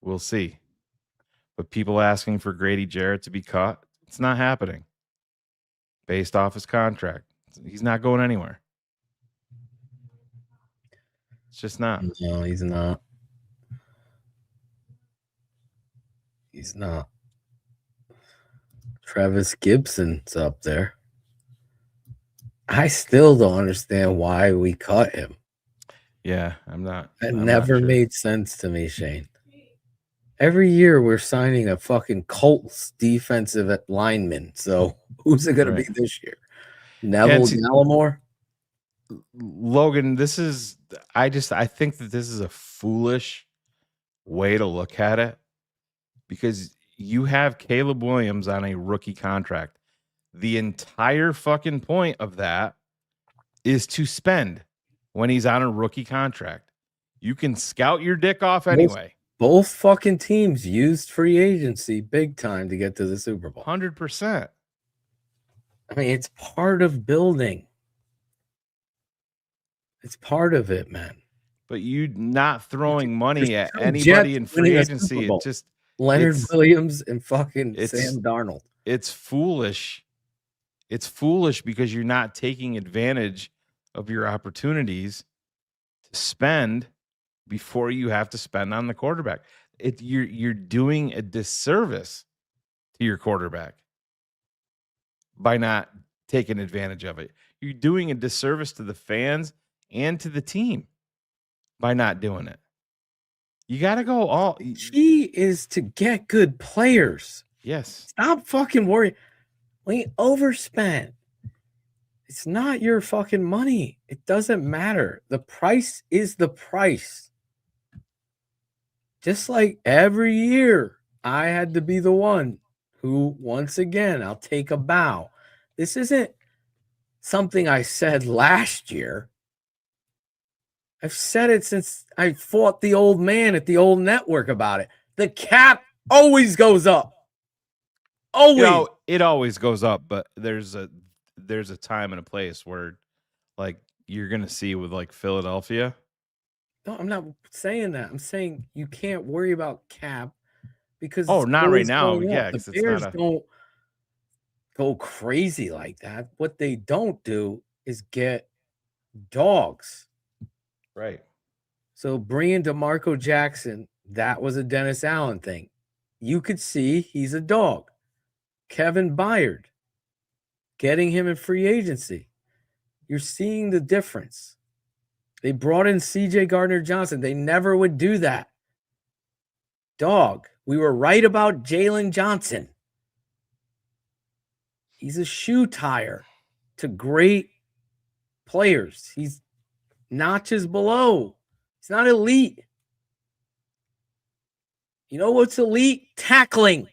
We'll see. But people asking for Grady Jarrett to be cut, it's not happening. Based off his contract. He's not going anywhere. It's just not. No, he's not. He's not. Travis Gibson's up there. I still don't understand why we cut him. Yeah, I'm not. It never made sense to me, Shane. Every year we're signing a fucking Colts defensive lineman. So who's it going to be this year? Neville Gallimore? Logan, I think that this is a foolish way to look at it because you have Caleb Williams on a rookie contract. The entire fucking point of that is to spend when he's on a rookie contract. You can scout your dick off anyway. Both fucking teams used free agency big time to get to the Super Bowl. 100%. I mean, it's part of building. It's part of it, man. But you not throwing money at anybody in free agency, Leonard It's Williams and fucking it's Sam Darnold. it's foolish. It's foolish because you're not taking advantage of your opportunities to spend before you have to spend on the quarterback. You're doing a disservice to your quarterback by not taking advantage of it. You're doing a disservice to the fans and to the team by not doing it. You got to go all. Key is to get good players. Yes. Stop fucking worrying. We overspent. It's not your fucking money. It doesn't matter. The price is the price. Just like every year, I had to be the one who, once again, I'll take a bow. This isn't something I said last year. I've said it since I fought the old man at the old network about it. The cap always goes up. Always. You know, it always goes up, but there's a time and a place where, like, you're gonna see with like Philadelphia. No, I'm not saying that. I'm saying you can't worry about cap because Oh, it's not right always now. going up. Yeah, The 'cause it's Bears not a- don't go crazy like that. What they don't do is get dogs. Right. So bringing DeMarco Jackson, that was a Dennis Allen thing. You could see he's a dog. Kevin Byard, getting him in free agency. You're seeing the difference. They brought in CJ Gardner-Johnson. They never would do that. Dog. We were right about Jalen Johnson. He's a shoe tire to great players. He's notches below. He's not elite. You know what's elite? Tackling.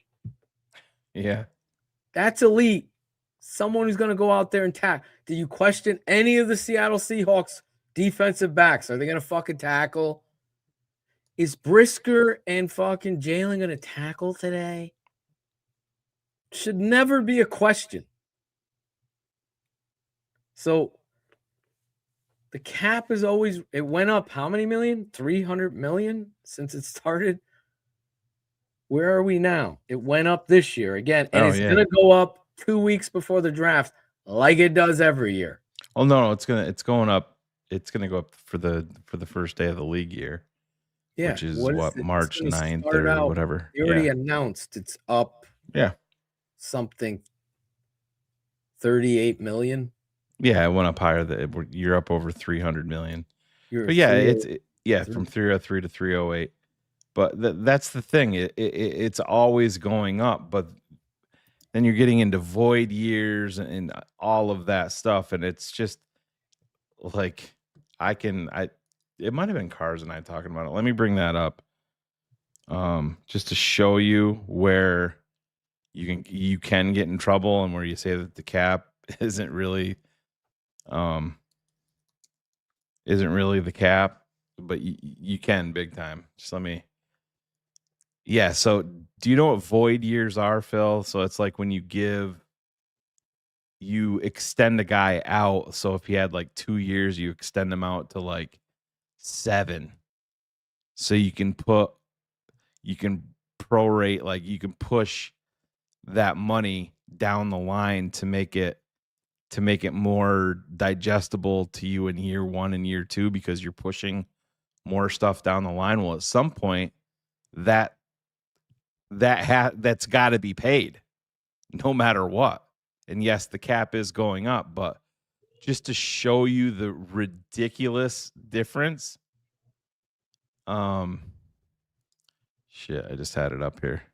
Yeah. That's elite. Someone who's going to go out there and tackle. Do you question any of the Seattle Seahawks defensive backs? Are they going to fucking tackle? Is Brisker and fucking Jalen going to tackle today? Should never be a question. So the cap is always, it went up how many million? 300 million since it started. Where are we now? It went up this year again, and it's going to go up 2 weeks before the draft, like it does every year. Oh no, it's going up. It's gonna go up for the first day of the league year. Yeah, which is what what, it? March It's gonna 9th start or out- whatever. They already Yeah. announced it's up. Yeah. Something 38 million. Yeah, it went up higher. You're up over 300 million. You're But yeah, three- from 303 to 308. But that's the thing. It's always going up, but then you're getting into void years and all of that stuff, and it's just like it might have been Cars and I talking about it. Let me bring that up. Just to show you where you can get in trouble and where you say that the cap isn't really the cap, but you can big time. Just let me. Yeah. So do you know what void years are, Phil? So it's like when you extend a guy out. So if he had like 2 years, you extend him out to like 7. So you can prorate, like you can push that money down the line to make it more digestible to you in year 1 and year 2 because you're pushing more stuff down the line. Well, at some point that's got to be paid no matter what. And yes, the cap is going up, but just to show you the ridiculous difference. Shit, I just had it up here.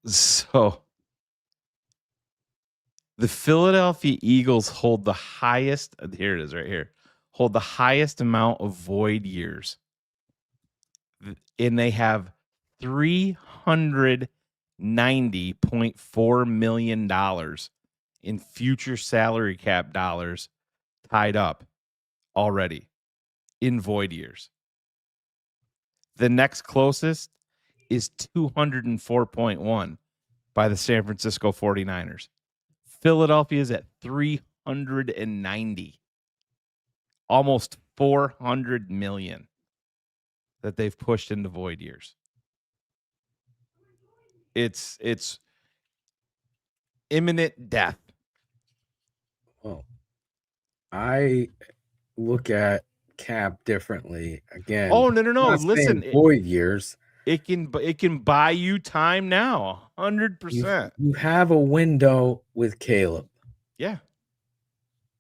So the Philadelphia Eagles hold the highest, here it is right here, hold the highest amount of void years. And they have $390.4 million in future salary cap dollars tied up already in void years. The next closest is 204.1 by the San Francisco 49ers. Philadelphia is at 390. Almost 400 million that they've pushed into void years. It's imminent death. Well, I look at Cap differently. Again, Oh, no. I'm not saying Listen, void years. it can buy you time now. 100%. You have a window with Caleb. Yeah.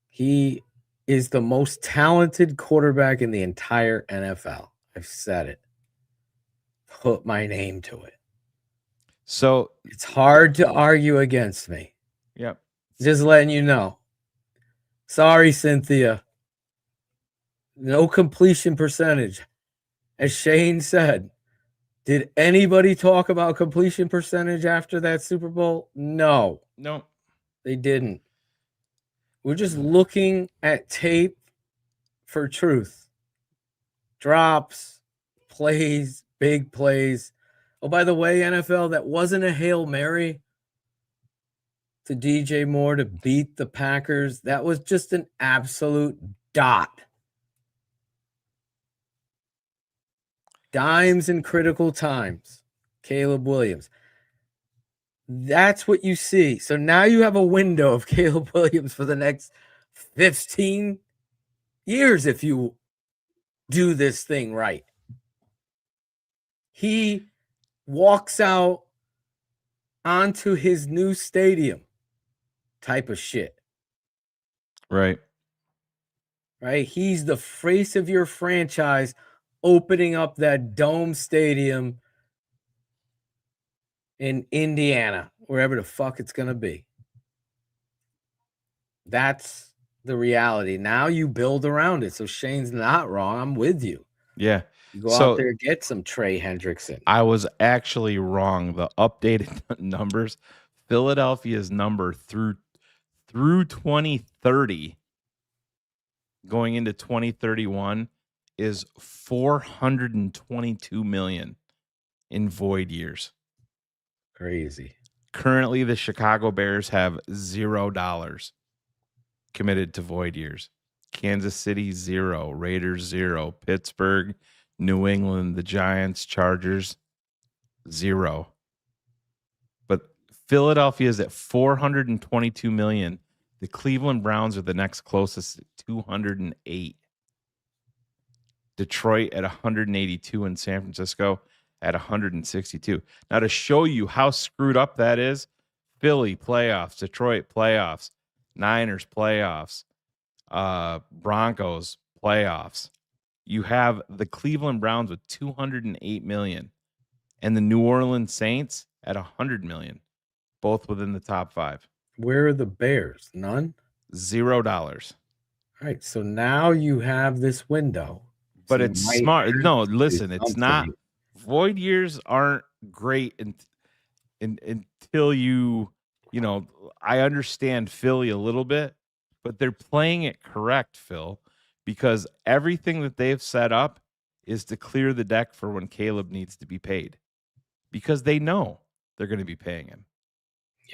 He is the most talented quarterback in the entire NFL. I've said it. Put my name to it. So it's hard to argue against me. Yep. Just letting you know. Sorry, Cynthia. No completion percentage. As Shane said, did anybody talk about completion percentage after that Super Bowl? No. No. They didn't. We're just looking at tape for truth. Drops, plays, big plays. Oh, by the way, NFL, that wasn't a Hail Mary to DJ Moore to beat the Packers. That was just an absolute dot. Dimes in critical times. Caleb Williams. That's what you see. So now you have a window of Caleb Williams for the next 15 years if you do this thing right. He walks out onto his new stadium type of shit. Right. Right? He's the face of your franchise opening up that dome stadium in Indiana, wherever the fuck it's going to be. That's the reality. Now you build around it. So Shane's not wrong. I'm with you. Yeah. You go out there, get some Trey Hendrickson. I was actually wrong. The updated numbers, Philadelphia's number through 2030 going into 2031 is 422 million in void years. Crazy. Currently, the Chicago Bears have $0 committed to void years. Kansas City, 0. Raiders, 0. Pittsburgh, New England, the Giants, Chargers, 0. But Philadelphia is at 422 million. The Cleveland Browns are the next closest at 208. Detroit at 182 and San Francisco at 162. Now, to show you how screwed up that is, Philly playoffs, Detroit playoffs, Niners playoffs, Broncos playoffs. You have the Cleveland Browns with 208 million and the New Orleans Saints at 100 million, both within the top 5. Where are the Bears? None? $0. All right. So now you have this window. But So it's you might smart. have No, to do listen, it's not. something. Void years aren't great until you know, I understand Philly a little bit, but they're playing it correct, Phil, because everything that they've set up is to clear the deck for when Caleb needs to be paid, because they know they're going to be paying him.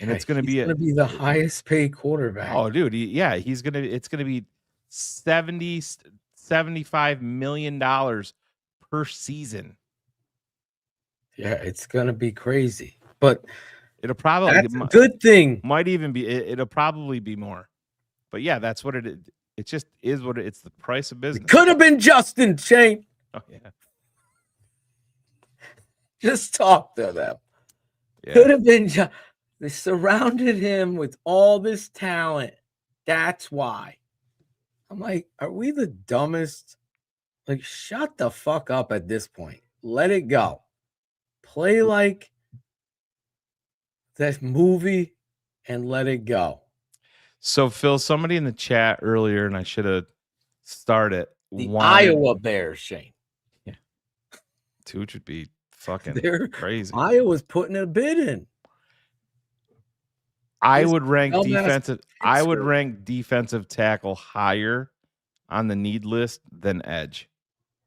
And it's going to be the highest paid quarterback. Oh, dude, it's going to be $75 million per season. Yeah, it's gonna be crazy, but it'll probably that's a good thing. Might even be it'll probably be more, but yeah, that's what it is. It just is what it's the price of business. Could have been Justin, Shane. Oh yeah, just talk to them. Yeah. Could have been. They surrounded him with all this talent. That's why. I'm like, are we the dumbest? Like, shut the fuck up at this point. Let it go. Play like that movie and let it go. So, Phil, somebody in the chat earlier, and I should have started. Iowa Bears, Shane. Yeah. Which would be fucking crazy. Iowa's putting a bid in. I would rank defensive tackle higher on the need list than edge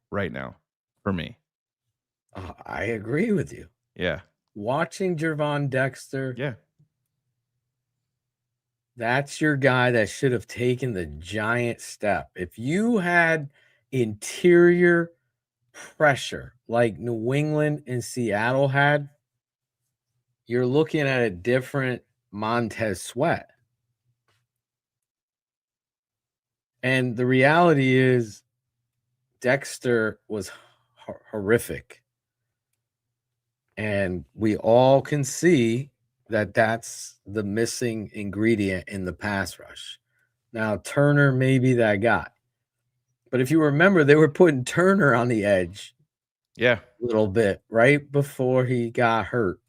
right now for me. I agree with you. Yeah. Watching Gervon Dexter. Yeah. That's your guy that should have taken the giant step. If you had interior pressure like New England and Seattle had, you're looking at a different Montez Sweat. And the reality is Dexter was horrific. And we all can see that that's the missing ingredient in the pass rush. Now, Turner may be that guy. But if you remember, they were putting Turner on the edge a little bit right before he got hurt.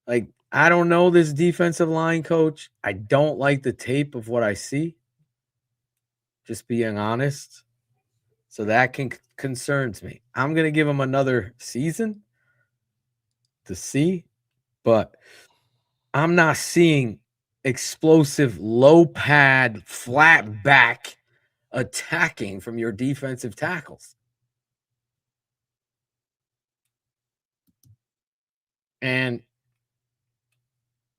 Like, I don't know this defensive line coach. I don't like the tape of what I see. Just being honest. So that concerns me. I'm going to give him another season to see, but I'm not seeing explosive, low pad, flat back attacking from your defensive tackles. And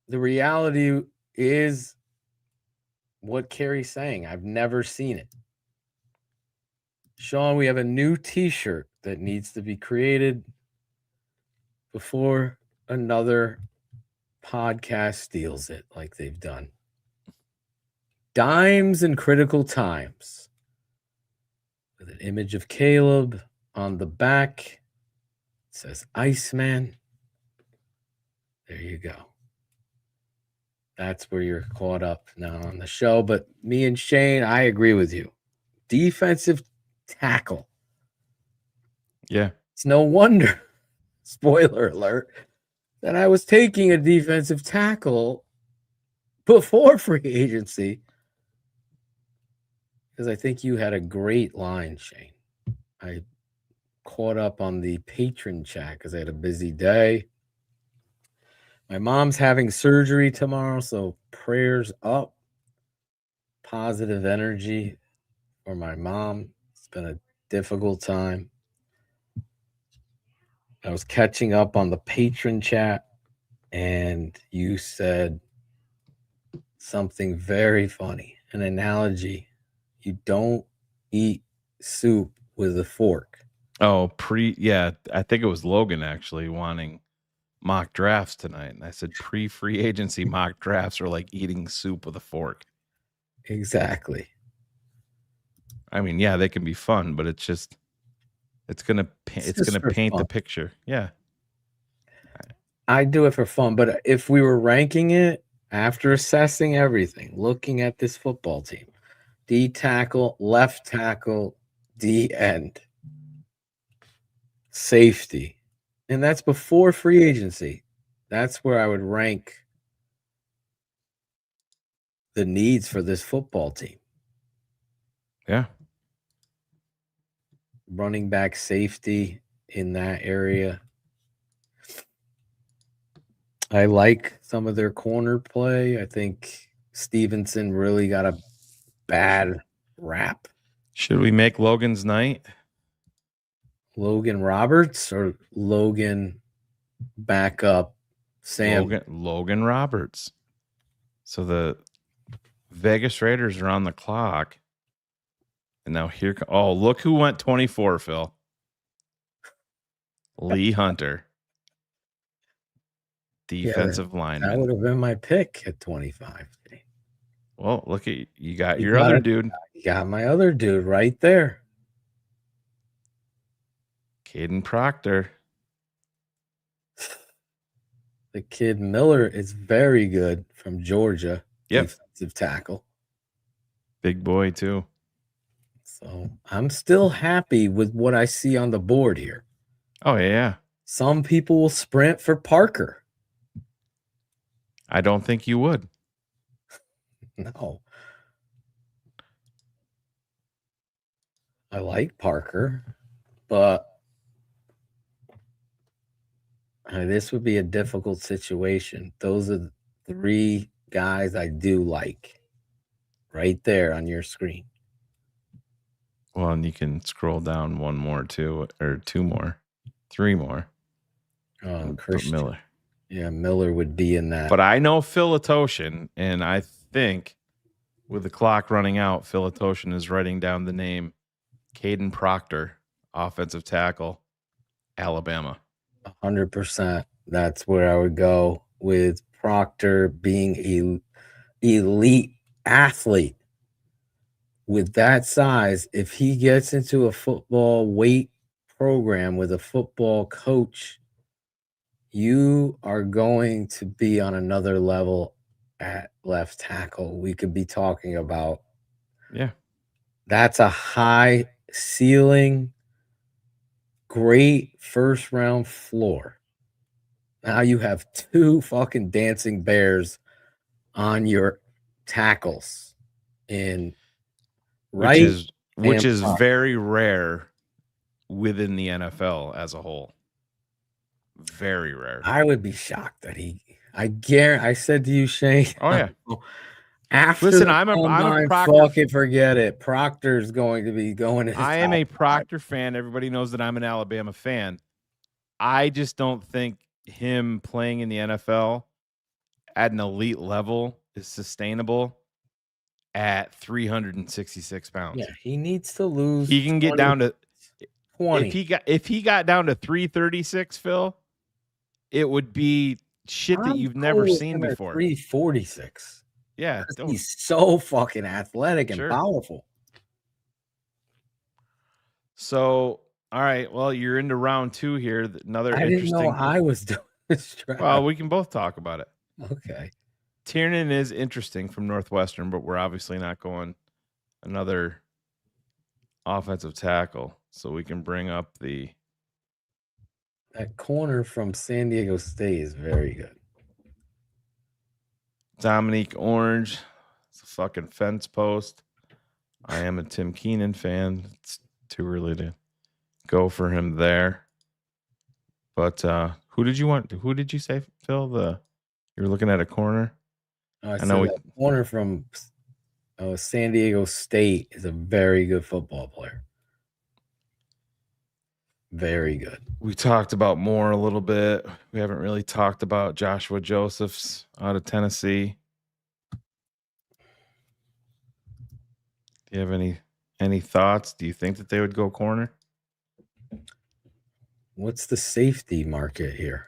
the reality is what Carrie's saying. I've never seen it. Sean, we have a new t-shirt that needs to be created before another podcast steals it like they've done. Dimes in critical times. With an image of Caleb on the back. It says Iceman. There you go. That's where you're caught up now on the show. But me and Shane, I agree with you. Defensive tackle. Yeah. It's no wonder, spoiler alert, that I was taking a defensive tackle before free agency because I think you had a great line, Shane. I caught up on the patron chat because I had a busy day. My mom's having surgery tomorrow, so prayers up. Positive energy for my mom. It's been a difficult time. I was catching up on the patron chat, and you said something very funny, an analogy. You don't eat soup with a fork. Oh, I think it was Logan actually wanting mock drafts tonight. And I said pre-free agency mock drafts are like eating soup with a fork. Exactly. I mean, yeah, they can be fun, but it's gonna paint the picture. Yeah. I do it for fun, but if we were ranking it after assessing everything, looking at this football team, D tackle, left tackle, D end, safety, and that's before free agency. That's where I would rank the needs for this football team. Yeah. Running back, safety in that area. I like some of their corner play. I think Stevenson really got a bad rap. Should we make Logan's night? Logan Roberts or Logan backup Sam? Logan Roberts. So the Vegas Raiders are on the clock. And now look who went 24, Phil. Lee Hunter. Defensive lineman. That would have been my pick at 25. Well, look at you got your other dude. You got my other dude right there. Caden Proctor. The kid Miller is very good from Georgia. Yep. Defensive tackle. Big boy, too. So I'm still happy with what I see on the board here. Oh, yeah. Some people will sprint for Parker. I don't think you would. No. I like Parker, but this would be a difficult situation. Those are the 3 guys I do like right there on your screen. Well, and you can scroll down 1 more, 2 or 2 more, 3 more. Christian Miller. Yeah, Miller would be in that. But I know Philatoshin, and I think with the clock running out, Philatoshin is writing down the name Caden Proctor, offensive tackle, Alabama. 100%. That's where I would go with Proctor being a elite athlete. With that size, if he gets into a football weight program with a football coach, you are going to be on another level at left tackle. We could be talking about that's a high ceiling, great first round floor. Now you have two fucking dancing bears on your tackles in which right is and very rare within the NFL as a whole. Very rare. I would be shocked that I said to you, Shane. Oh yeah. After Listen, the I'm a combine, Proctor. fucking forget it. Proctor's going to be going to. I am a Proctor fan. Everybody knows that I'm an Alabama fan. I just don't think him playing in the NFL at an elite level is sustainable at 366 pounds. Yeah, he needs to lose. He can get down to 20. If he got down to 336, Phil, it would be shit that you've never seen before. 346. Yeah, he's so fucking athletic and powerful. So, all right, well, you're into round 2 here. Another I interesting. didn't know I was doing this draft. Well, we can both talk about it. Okay. Tiernan is interesting from Northwestern, but we're obviously not going another offensive tackle. So we can bring up that corner from San Diego State is very good. Dominique Orange. It's a fucking fence post. I am a Tim Keenan fan. It's too early to go for him there. But who did you want? Who did you say, Phil? You were looking at a corner? I know that corner from San Diego State is a very good football player. Very good. We talked about Moore a little bit. We haven't really talked about Joshua Josephs out of Tennessee. Do you have any thoughts? Do you think that they would go corner? What's the safety market here?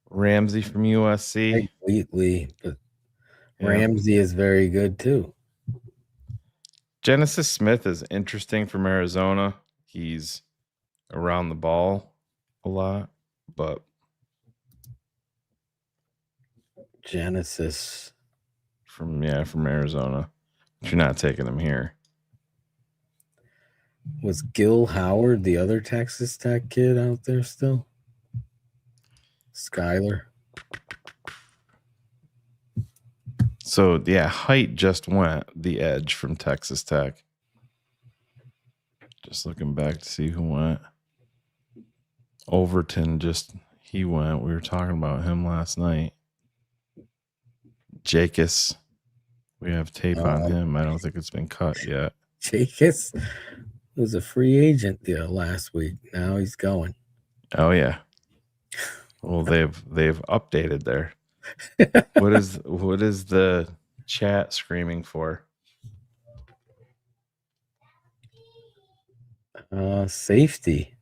Ramsey from USC. Completely, but Ramsey is very good too. Genesis Smith is interesting from Arizona. He's around the ball a lot, but Genesis from Arizona. But you're not taking him here. Was Gil Howard the other Texas Tech kid out there still? Skyler. So height just went the edge from Texas Tech. Just looking back to see who went. Overton he went. We were talking about him last night. Jacobs. We have tape on him. I don't think it's been cut yet. Jacobs was a free agent last week. Now he's going. Oh yeah. Well, they've updated there. What is the chat screaming for? Safety.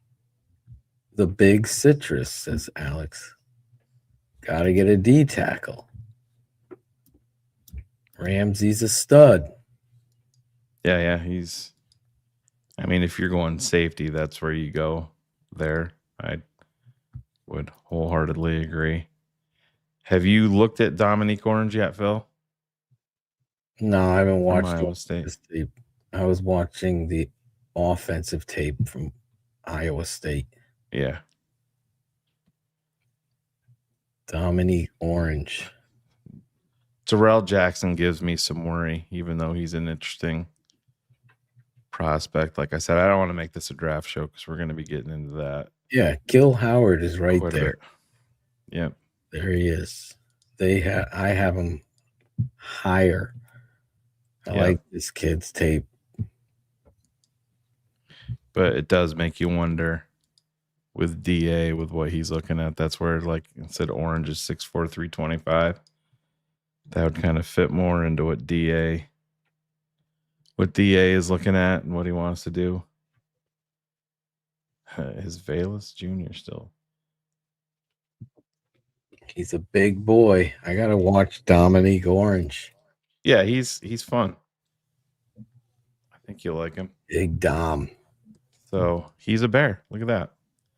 The big citrus, says Alex. Gotta get a D tackle. Ramsey's a stud. Yeah, if you're going safety, that's where you go there. I would wholeheartedly agree. Have you looked at Dominique Orange yet, Phil? No, I haven't watched Iowa State. this tape. I was watching the offensive tape from Iowa State. Yeah. Dominique Orange. Terrell Jackson gives me some worry, even though he's an interesting prospect. Like I said, I don't want to make this a draft show because we're going to be getting into that. Yeah, Gil Howard is right there. Yep. There he is. I have him higher. I like this kid's tape. But it does make you wonder with DA, with what he's looking at. That's where, like, instead Orange is 6'4", 325. That would kind of fit more into what DA is looking at and what he wants to do. His Valus Jr. still He's a big boy. I gotta watch Dominique Orange. Yeah, he's fun. I think you'll like him. Big Dom. So he's a bear. Look at that.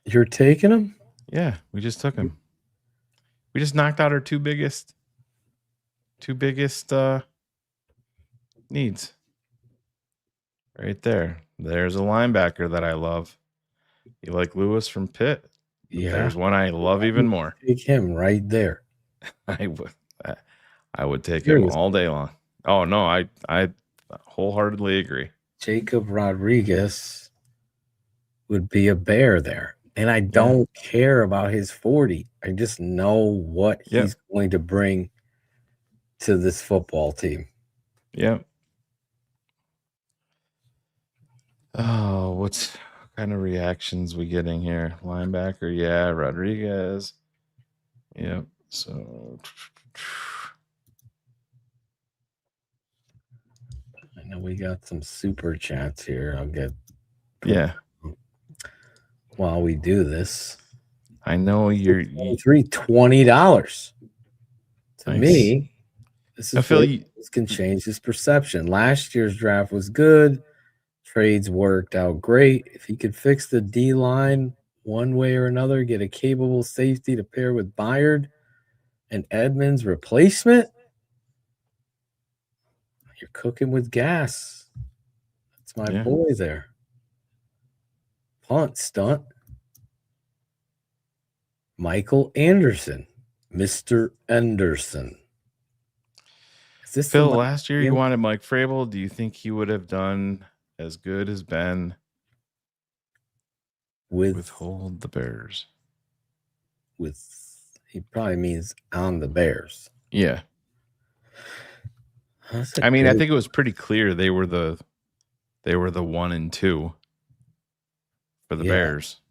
You're taking him? Yeah, we just took him. We just knocked out our two biggest needs. Right there. There's a linebacker that I love. You like Lewis from Pitt? Yeah. There's one I love even more. Take him right there. I would take him all day long. Oh no, I wholeheartedly agree. Jacob Rodriguez would be a bear there. And I don't care about his 40. I just know what he's going to bring to this football team. Yep. Oh, what kind of reactions we getting here? Linebacker, yeah, Rodriguez. Yep. So I know we got some super chats here. I'll get while we do this. I know you're $20. To me, this I is feel this can change his perception. Last year's draft was good. Trades worked out great. If he could fix the D line one way or another, get a capable safety to pair with Byard and Edmonds' replacement, you're cooking with gas. That's my boy there. Punt stunt. Michael Anderson, Mr. Anderson. Is this Phil, last year you wanted Mike Vrabel. Do you think he would have done as good as Ben with hold the Bears? He probably means on the Bears. Yeah. I mean, I think it was pretty clear they were the 1 and 2 for the Bears.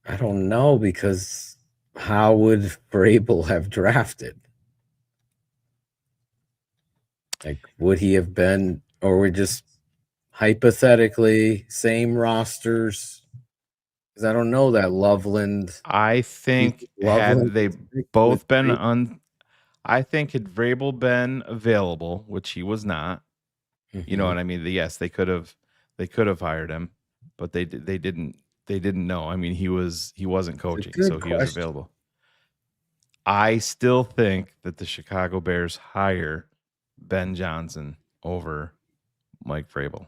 I don't know, because how would Vrabel have drafted? Like, would he have been, or would just hypothetically same rosters? Because I don't know that Loveland. I think had they both been I think had Vrabel been available, which he was not. You know what I mean? Yes, they could have hired him, but they didn't know. I mean, he wasn't coaching, so he was available. I still think that the Chicago Bears hire Ben Johnson over Mike Vrabel.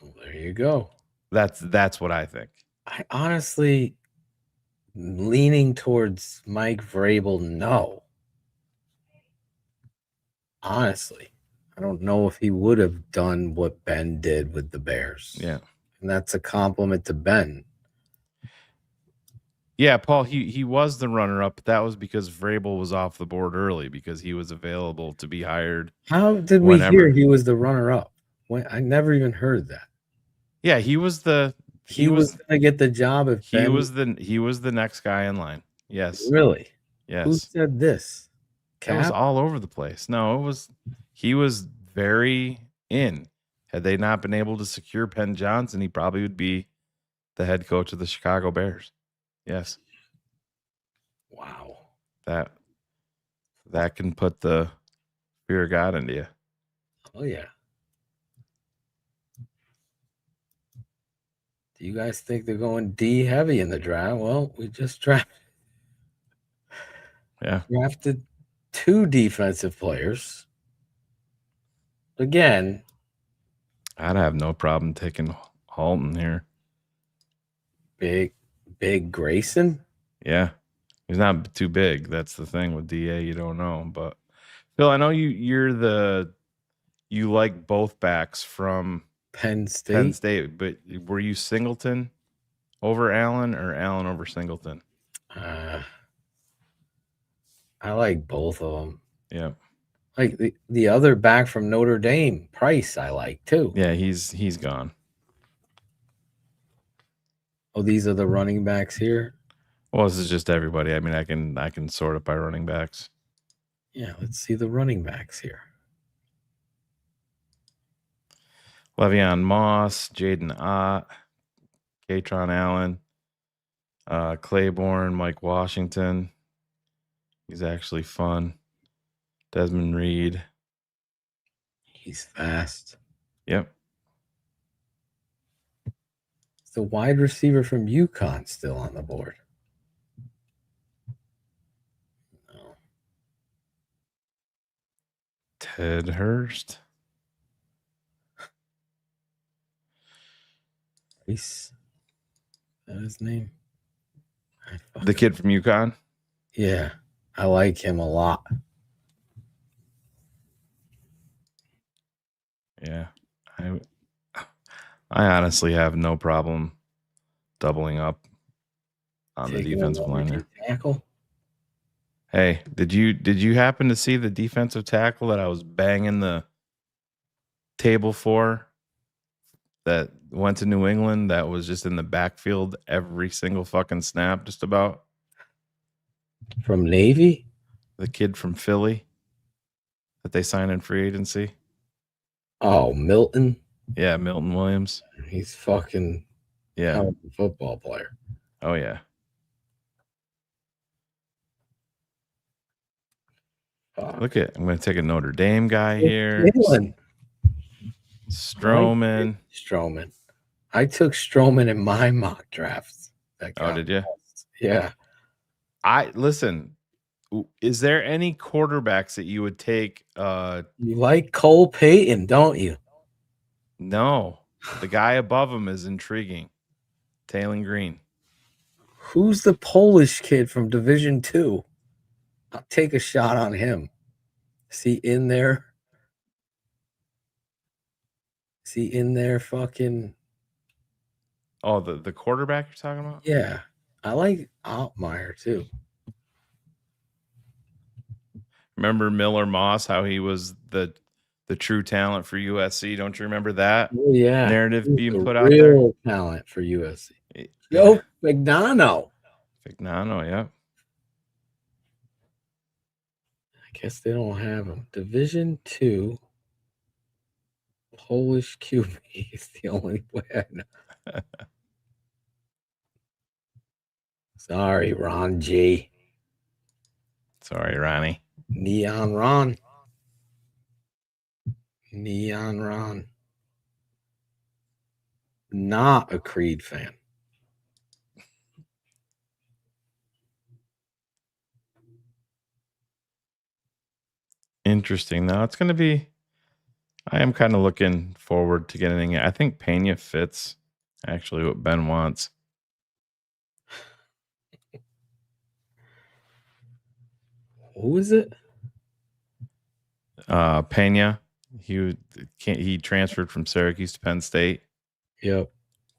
Well, there you go. That's what I think. I honestly leaning towards Mike Vrabel. No. Honestly, I don't know if he would have done what Ben did with the Bears. Yeah. And that's a compliment to Ben. Yeah, Paul, he was the runner-up, but that was because Vrabel was off the board early because he was available to be hired. How did we hear he was the runner-up? I never even heard that. Yeah, he was going to get the job if he was the next guy in line. Yes. Really? Yes. Who said this? It was all over the place. No, he was very in. Had they not been able to secure Ben Johnson, he probably would be the head coach of the Chicago Bears. Yes. Wow. That can put the fear of God into you. Oh yeah. Do you guys think they're going D heavy in the draft? Well, we just drafted 2 defensive players. Again, I'd have no problem taking Halton here. Big Grayson? Yeah. He's not too big. That's the thing with DA. You don't know. But Phil, I know you like both backs from Penn State. But were you Singleton over Allen or Allen over Singleton? I like both of them. Yeah. Like the other back from Notre Dame, Price, I like too. Yeah, he's gone. Oh, these are the running backs here? Well, this is just everybody. I mean, I can sort it by running backs. Yeah, let's see the running backs here. Le'Veon Moss, Jaden Ott, Katron Allen. Claiborne, Mike Washington. He's actually fun. Desmond Reed. He's fast. Yep. It's the wide receiver from UConn still on the board. No. Ted Hurst. Is that his name? The kid from UConn? Yeah. I like him a lot. Yeah. I honestly have no problem doubling up on the defensive line here. Tackle. Hey, did you happen to see the defensive tackle that I was banging the table for that went to New England that was just in the backfield every single fucking snap just about? From Navy? The kid from Philly that they signed in free agency. Oh, Milton? Yeah, Milton Williams. He's fucking hell of a football player. Oh, yeah. Look at, I'm going to take a Notre Dame guy here. Stroman. Stroman. I took Stroman in my mock drafts. Oh, did you? Yeah. Listen, is there any quarterbacks that you would take? You like Cole Payton, don't you? No. The guy above him is intriguing. Taylor Green. Who's the Polish kid from Division II? I'll take a shot on him. Is he in there? Is he in there fucking? Oh, the quarterback you're talking about? Yeah. I like Altmaier too. Remember Miller Moss, how he was the true talent for USC? Don't you remember that? Oh, yeah. Narrative He's being the put out there? real talent for USC. Yo, Fignano. Fignano, yeah. I guess they don't have him. Division II Polish QB is the only way I know. Sorry, Ron G. Sorry, Ronnie. Neon Ron. Neon Ron. Not a Creed fan. Interesting. Now it's going to be. I am kind of looking forward to getting it. I think Pena fits actually what Ben wants. Who is it? Pena. He transferred from Syracuse to Penn State. Yep.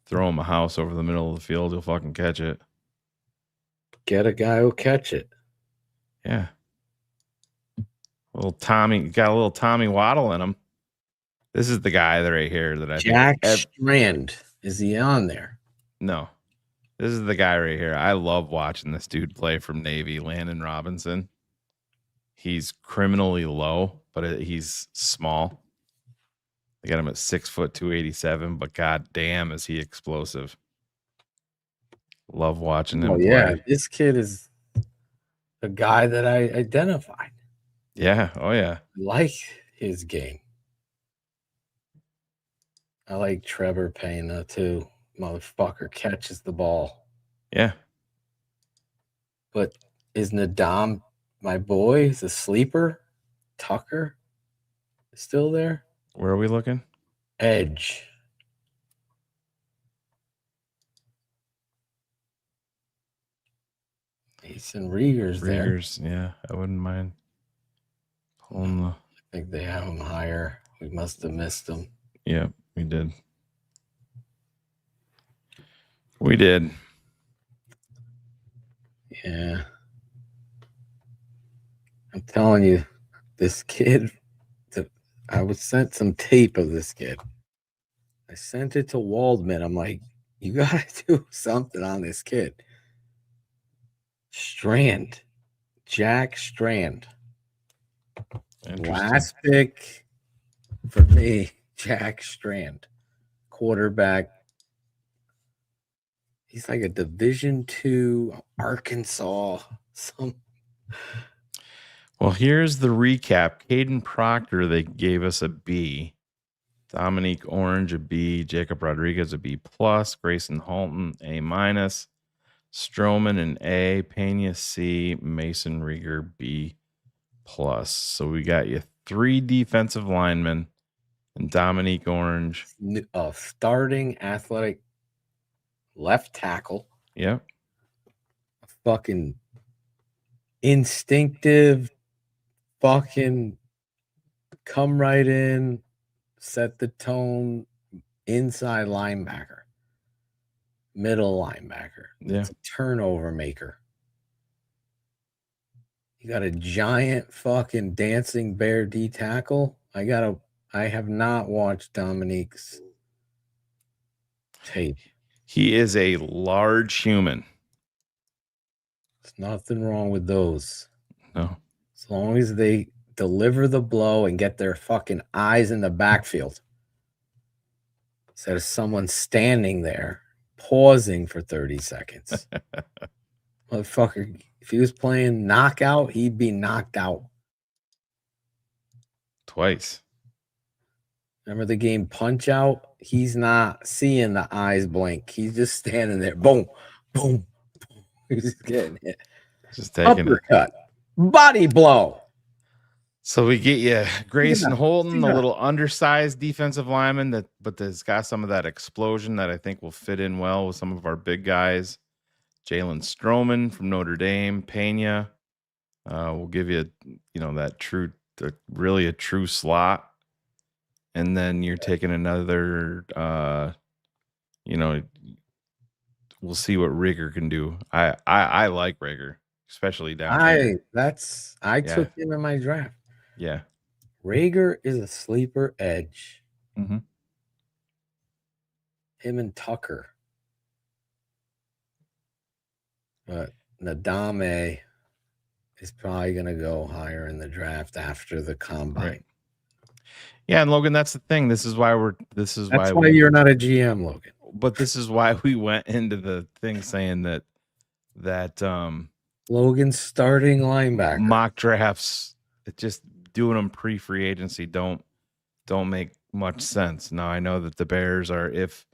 Throw him a house over the middle of the field, he'll fucking catch it. Get a guy who'll catch it. Yeah. Little Tommy, got a little Tommy Waddle in him. This is the guy that right here that I Jack think. Strand. Is he on there? No. This is the guy right here. I love watching this dude play from Navy, Landon Robinson. He's criminally low, but he's small. They got him at 6 foot 287, but god damn is he explosive. Love watching him play. Yeah, this kid is the guy that I identified. Yeah, oh yeah. I like his game. I like Trevor Pena too. Motherfucker catches the ball. Yeah. But is Nadam my boy? Is a sleeper? Tucker still there? Where are we looking? Edge. Mason Rieger's there. Rieger's, yeah. I wouldn't mind pulling the. I think they have him higher. We must have missed him. Yeah, we did. We did. Yeah. I'm telling you, this kid, I was sent some tape of this kid. I sent it to Waldman. I'm like, you got to do something on this kid. Strand. Jack Strand. Last pick for me, Jack Strand. Quarterback. He's like a Division II Arkansas. Well, here's the recap. Caden Proctor, they gave us a B. Dominique Orange, a B. Jacob Rodriguez, a B+. Grayson Halton, A-. Stroman, an A. Pena, C. Mason Rieger, B+. So we got you 3 defensive linemen and Dominique Orange. Starting athletic left tackle. Yep. A fucking instinctive fucking come right in, set the tone inside linebacker, middle linebacker. Yeah. It's a turnover maker. You got a giant fucking dancing bear D tackle. I have not watched Dominique's tape. He is a large human. There's nothing wrong with those. No. As long as they deliver the blow and get their fucking eyes in the backfield. Instead of someone standing there, pausing for 30 seconds. Motherfucker, if he was playing knockout, he'd be knocked out. Twice. Remember the game Punch Out? He's not seeing the eyes blink. He's just standing there. Boom, boom, boom. He's just getting hit. Just taking uppercut. Body blow. So we get you Grayson Holton, the little undersized defensive lineman but that's got some of that explosion that I think will fit in well with some of our big guys. Jalen Stroman from Notre Dame, Pena. We'll give you, really a true slot. And then you're taking another, we'll see what Rieger can do. I like Rieger, especially down here. I took him in my draft. Yeah. Rieger is a sleeper edge. Mm-hmm. Him and Tucker. But Nadame is probably going to go higher in the draft after the combine. Right. Yeah, and Logan, that's the thing. That's why you're not a GM, Logan. But this is why we went into the thing saying that Logan's starting linebacker. Mock drafts, just doing them pre-free agency don't make much sense. Now I know that the Bears are if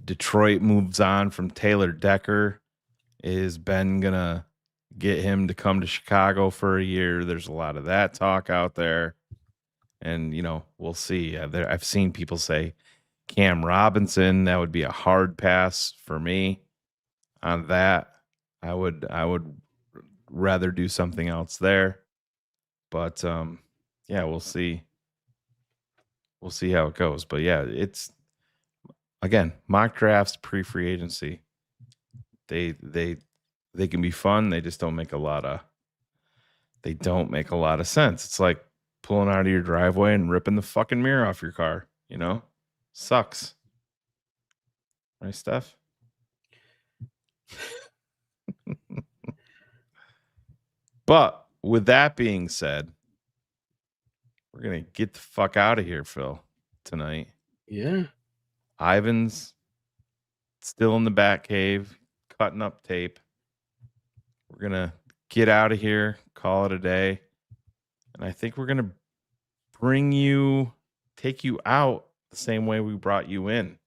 Detroit moves on from Taylor Decker, is Ben gonna get him to come to Chicago for a year? There's a lot of that talk out there. And, we'll see. I've seen people say Cam Robinson. That would be a hard pass for me on that. I would rather do something else there. But, we'll see. We'll see how it goes. But, yeah, it's, again, mock drafts, pre-free agency. They can be fun. They just don't make a lot of sense. It's like pulling out of your driveway and ripping the fucking mirror off your car, sucks. Right, Steph? But with that being said, we're going to get the fuck out of here, Phil, tonight. Yeah. Ivan's still in the back cave, cutting up tape. We're going to get out of here, call it a day. And I think we're going to take you out the same way we brought you in.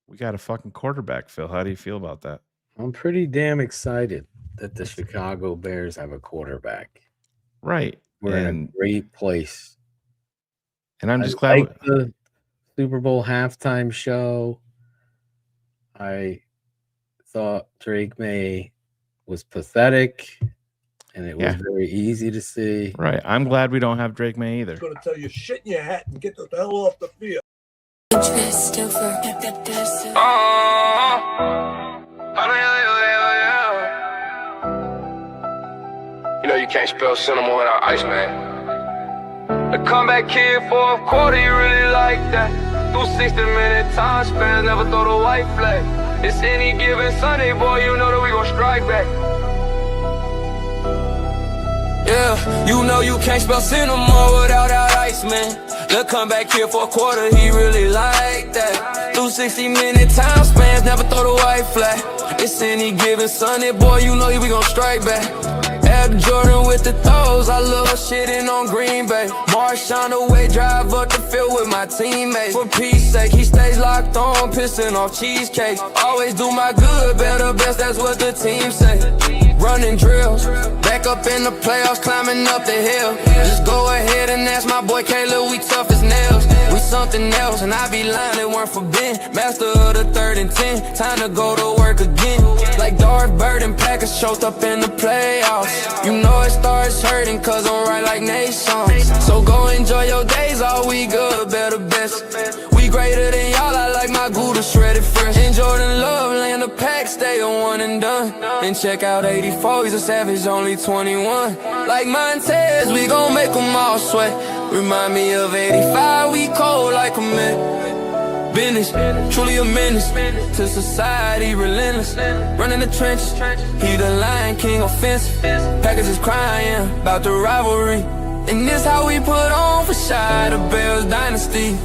We got a fucking quarterback, Phil. How do you feel about that? I'm pretty damn excited that the Chicago Bears have a quarterback. Right. We're in a great place. And I'm just glad. Like the Super Bowl halftime show, I thought Drake May was pathetic. And it was very easy to see. Right. I'm glad we don't have Drake May either. I'm going to tell you, shit in your hat and get the hell off the field. You can't spell cinema without ice, man. The comeback kid, fourth quarter, you really like that. Through 60-minute time span, never throw the white flag. It's any given Sunday, boy, you know that we gon' strike back. Yeah, you can't spell cinema without that ice, man. Look, come back here for a quarter, he really like that. Through 60-minute time spans, never throw the white flag. It's any given Sunday, boy, you know we gon' strike back. Ab Jordan with the throws, I love shitting on Green Bay. Marshawn away, drive up the field with my teammates. For peace sake, he stays locked on, pissing off cheesecake. Always do my good, better best, that's what the team say. Running drills, back up in the playoffs, climbing up the hill. Just go ahead and ask my boy Caleb, we tough as nails. We something else, and I be lying, it weren't for Ben. Master of the 3rd and 10, time to go to work again. Like Darth Bird and Packers choked up in the playoffs. You know it starts hurting, cause I'm right like Nate songs. So go enjoy your days, all we good, better best. We greater than y'all, I like my Gouda shredded fresh. And Jordan Love, laying the pack, stay on one and done. And check out 84, he's a savage, only 21. Like Montez, we gon' make them all sweat. Remind me of 85, we cold like a man. Business, truly a menace to society, relentless. Running the trenches, he the Lion King offensive. Packers is crying about the rivalry. And this how we put on for shy, the Bears dynasty.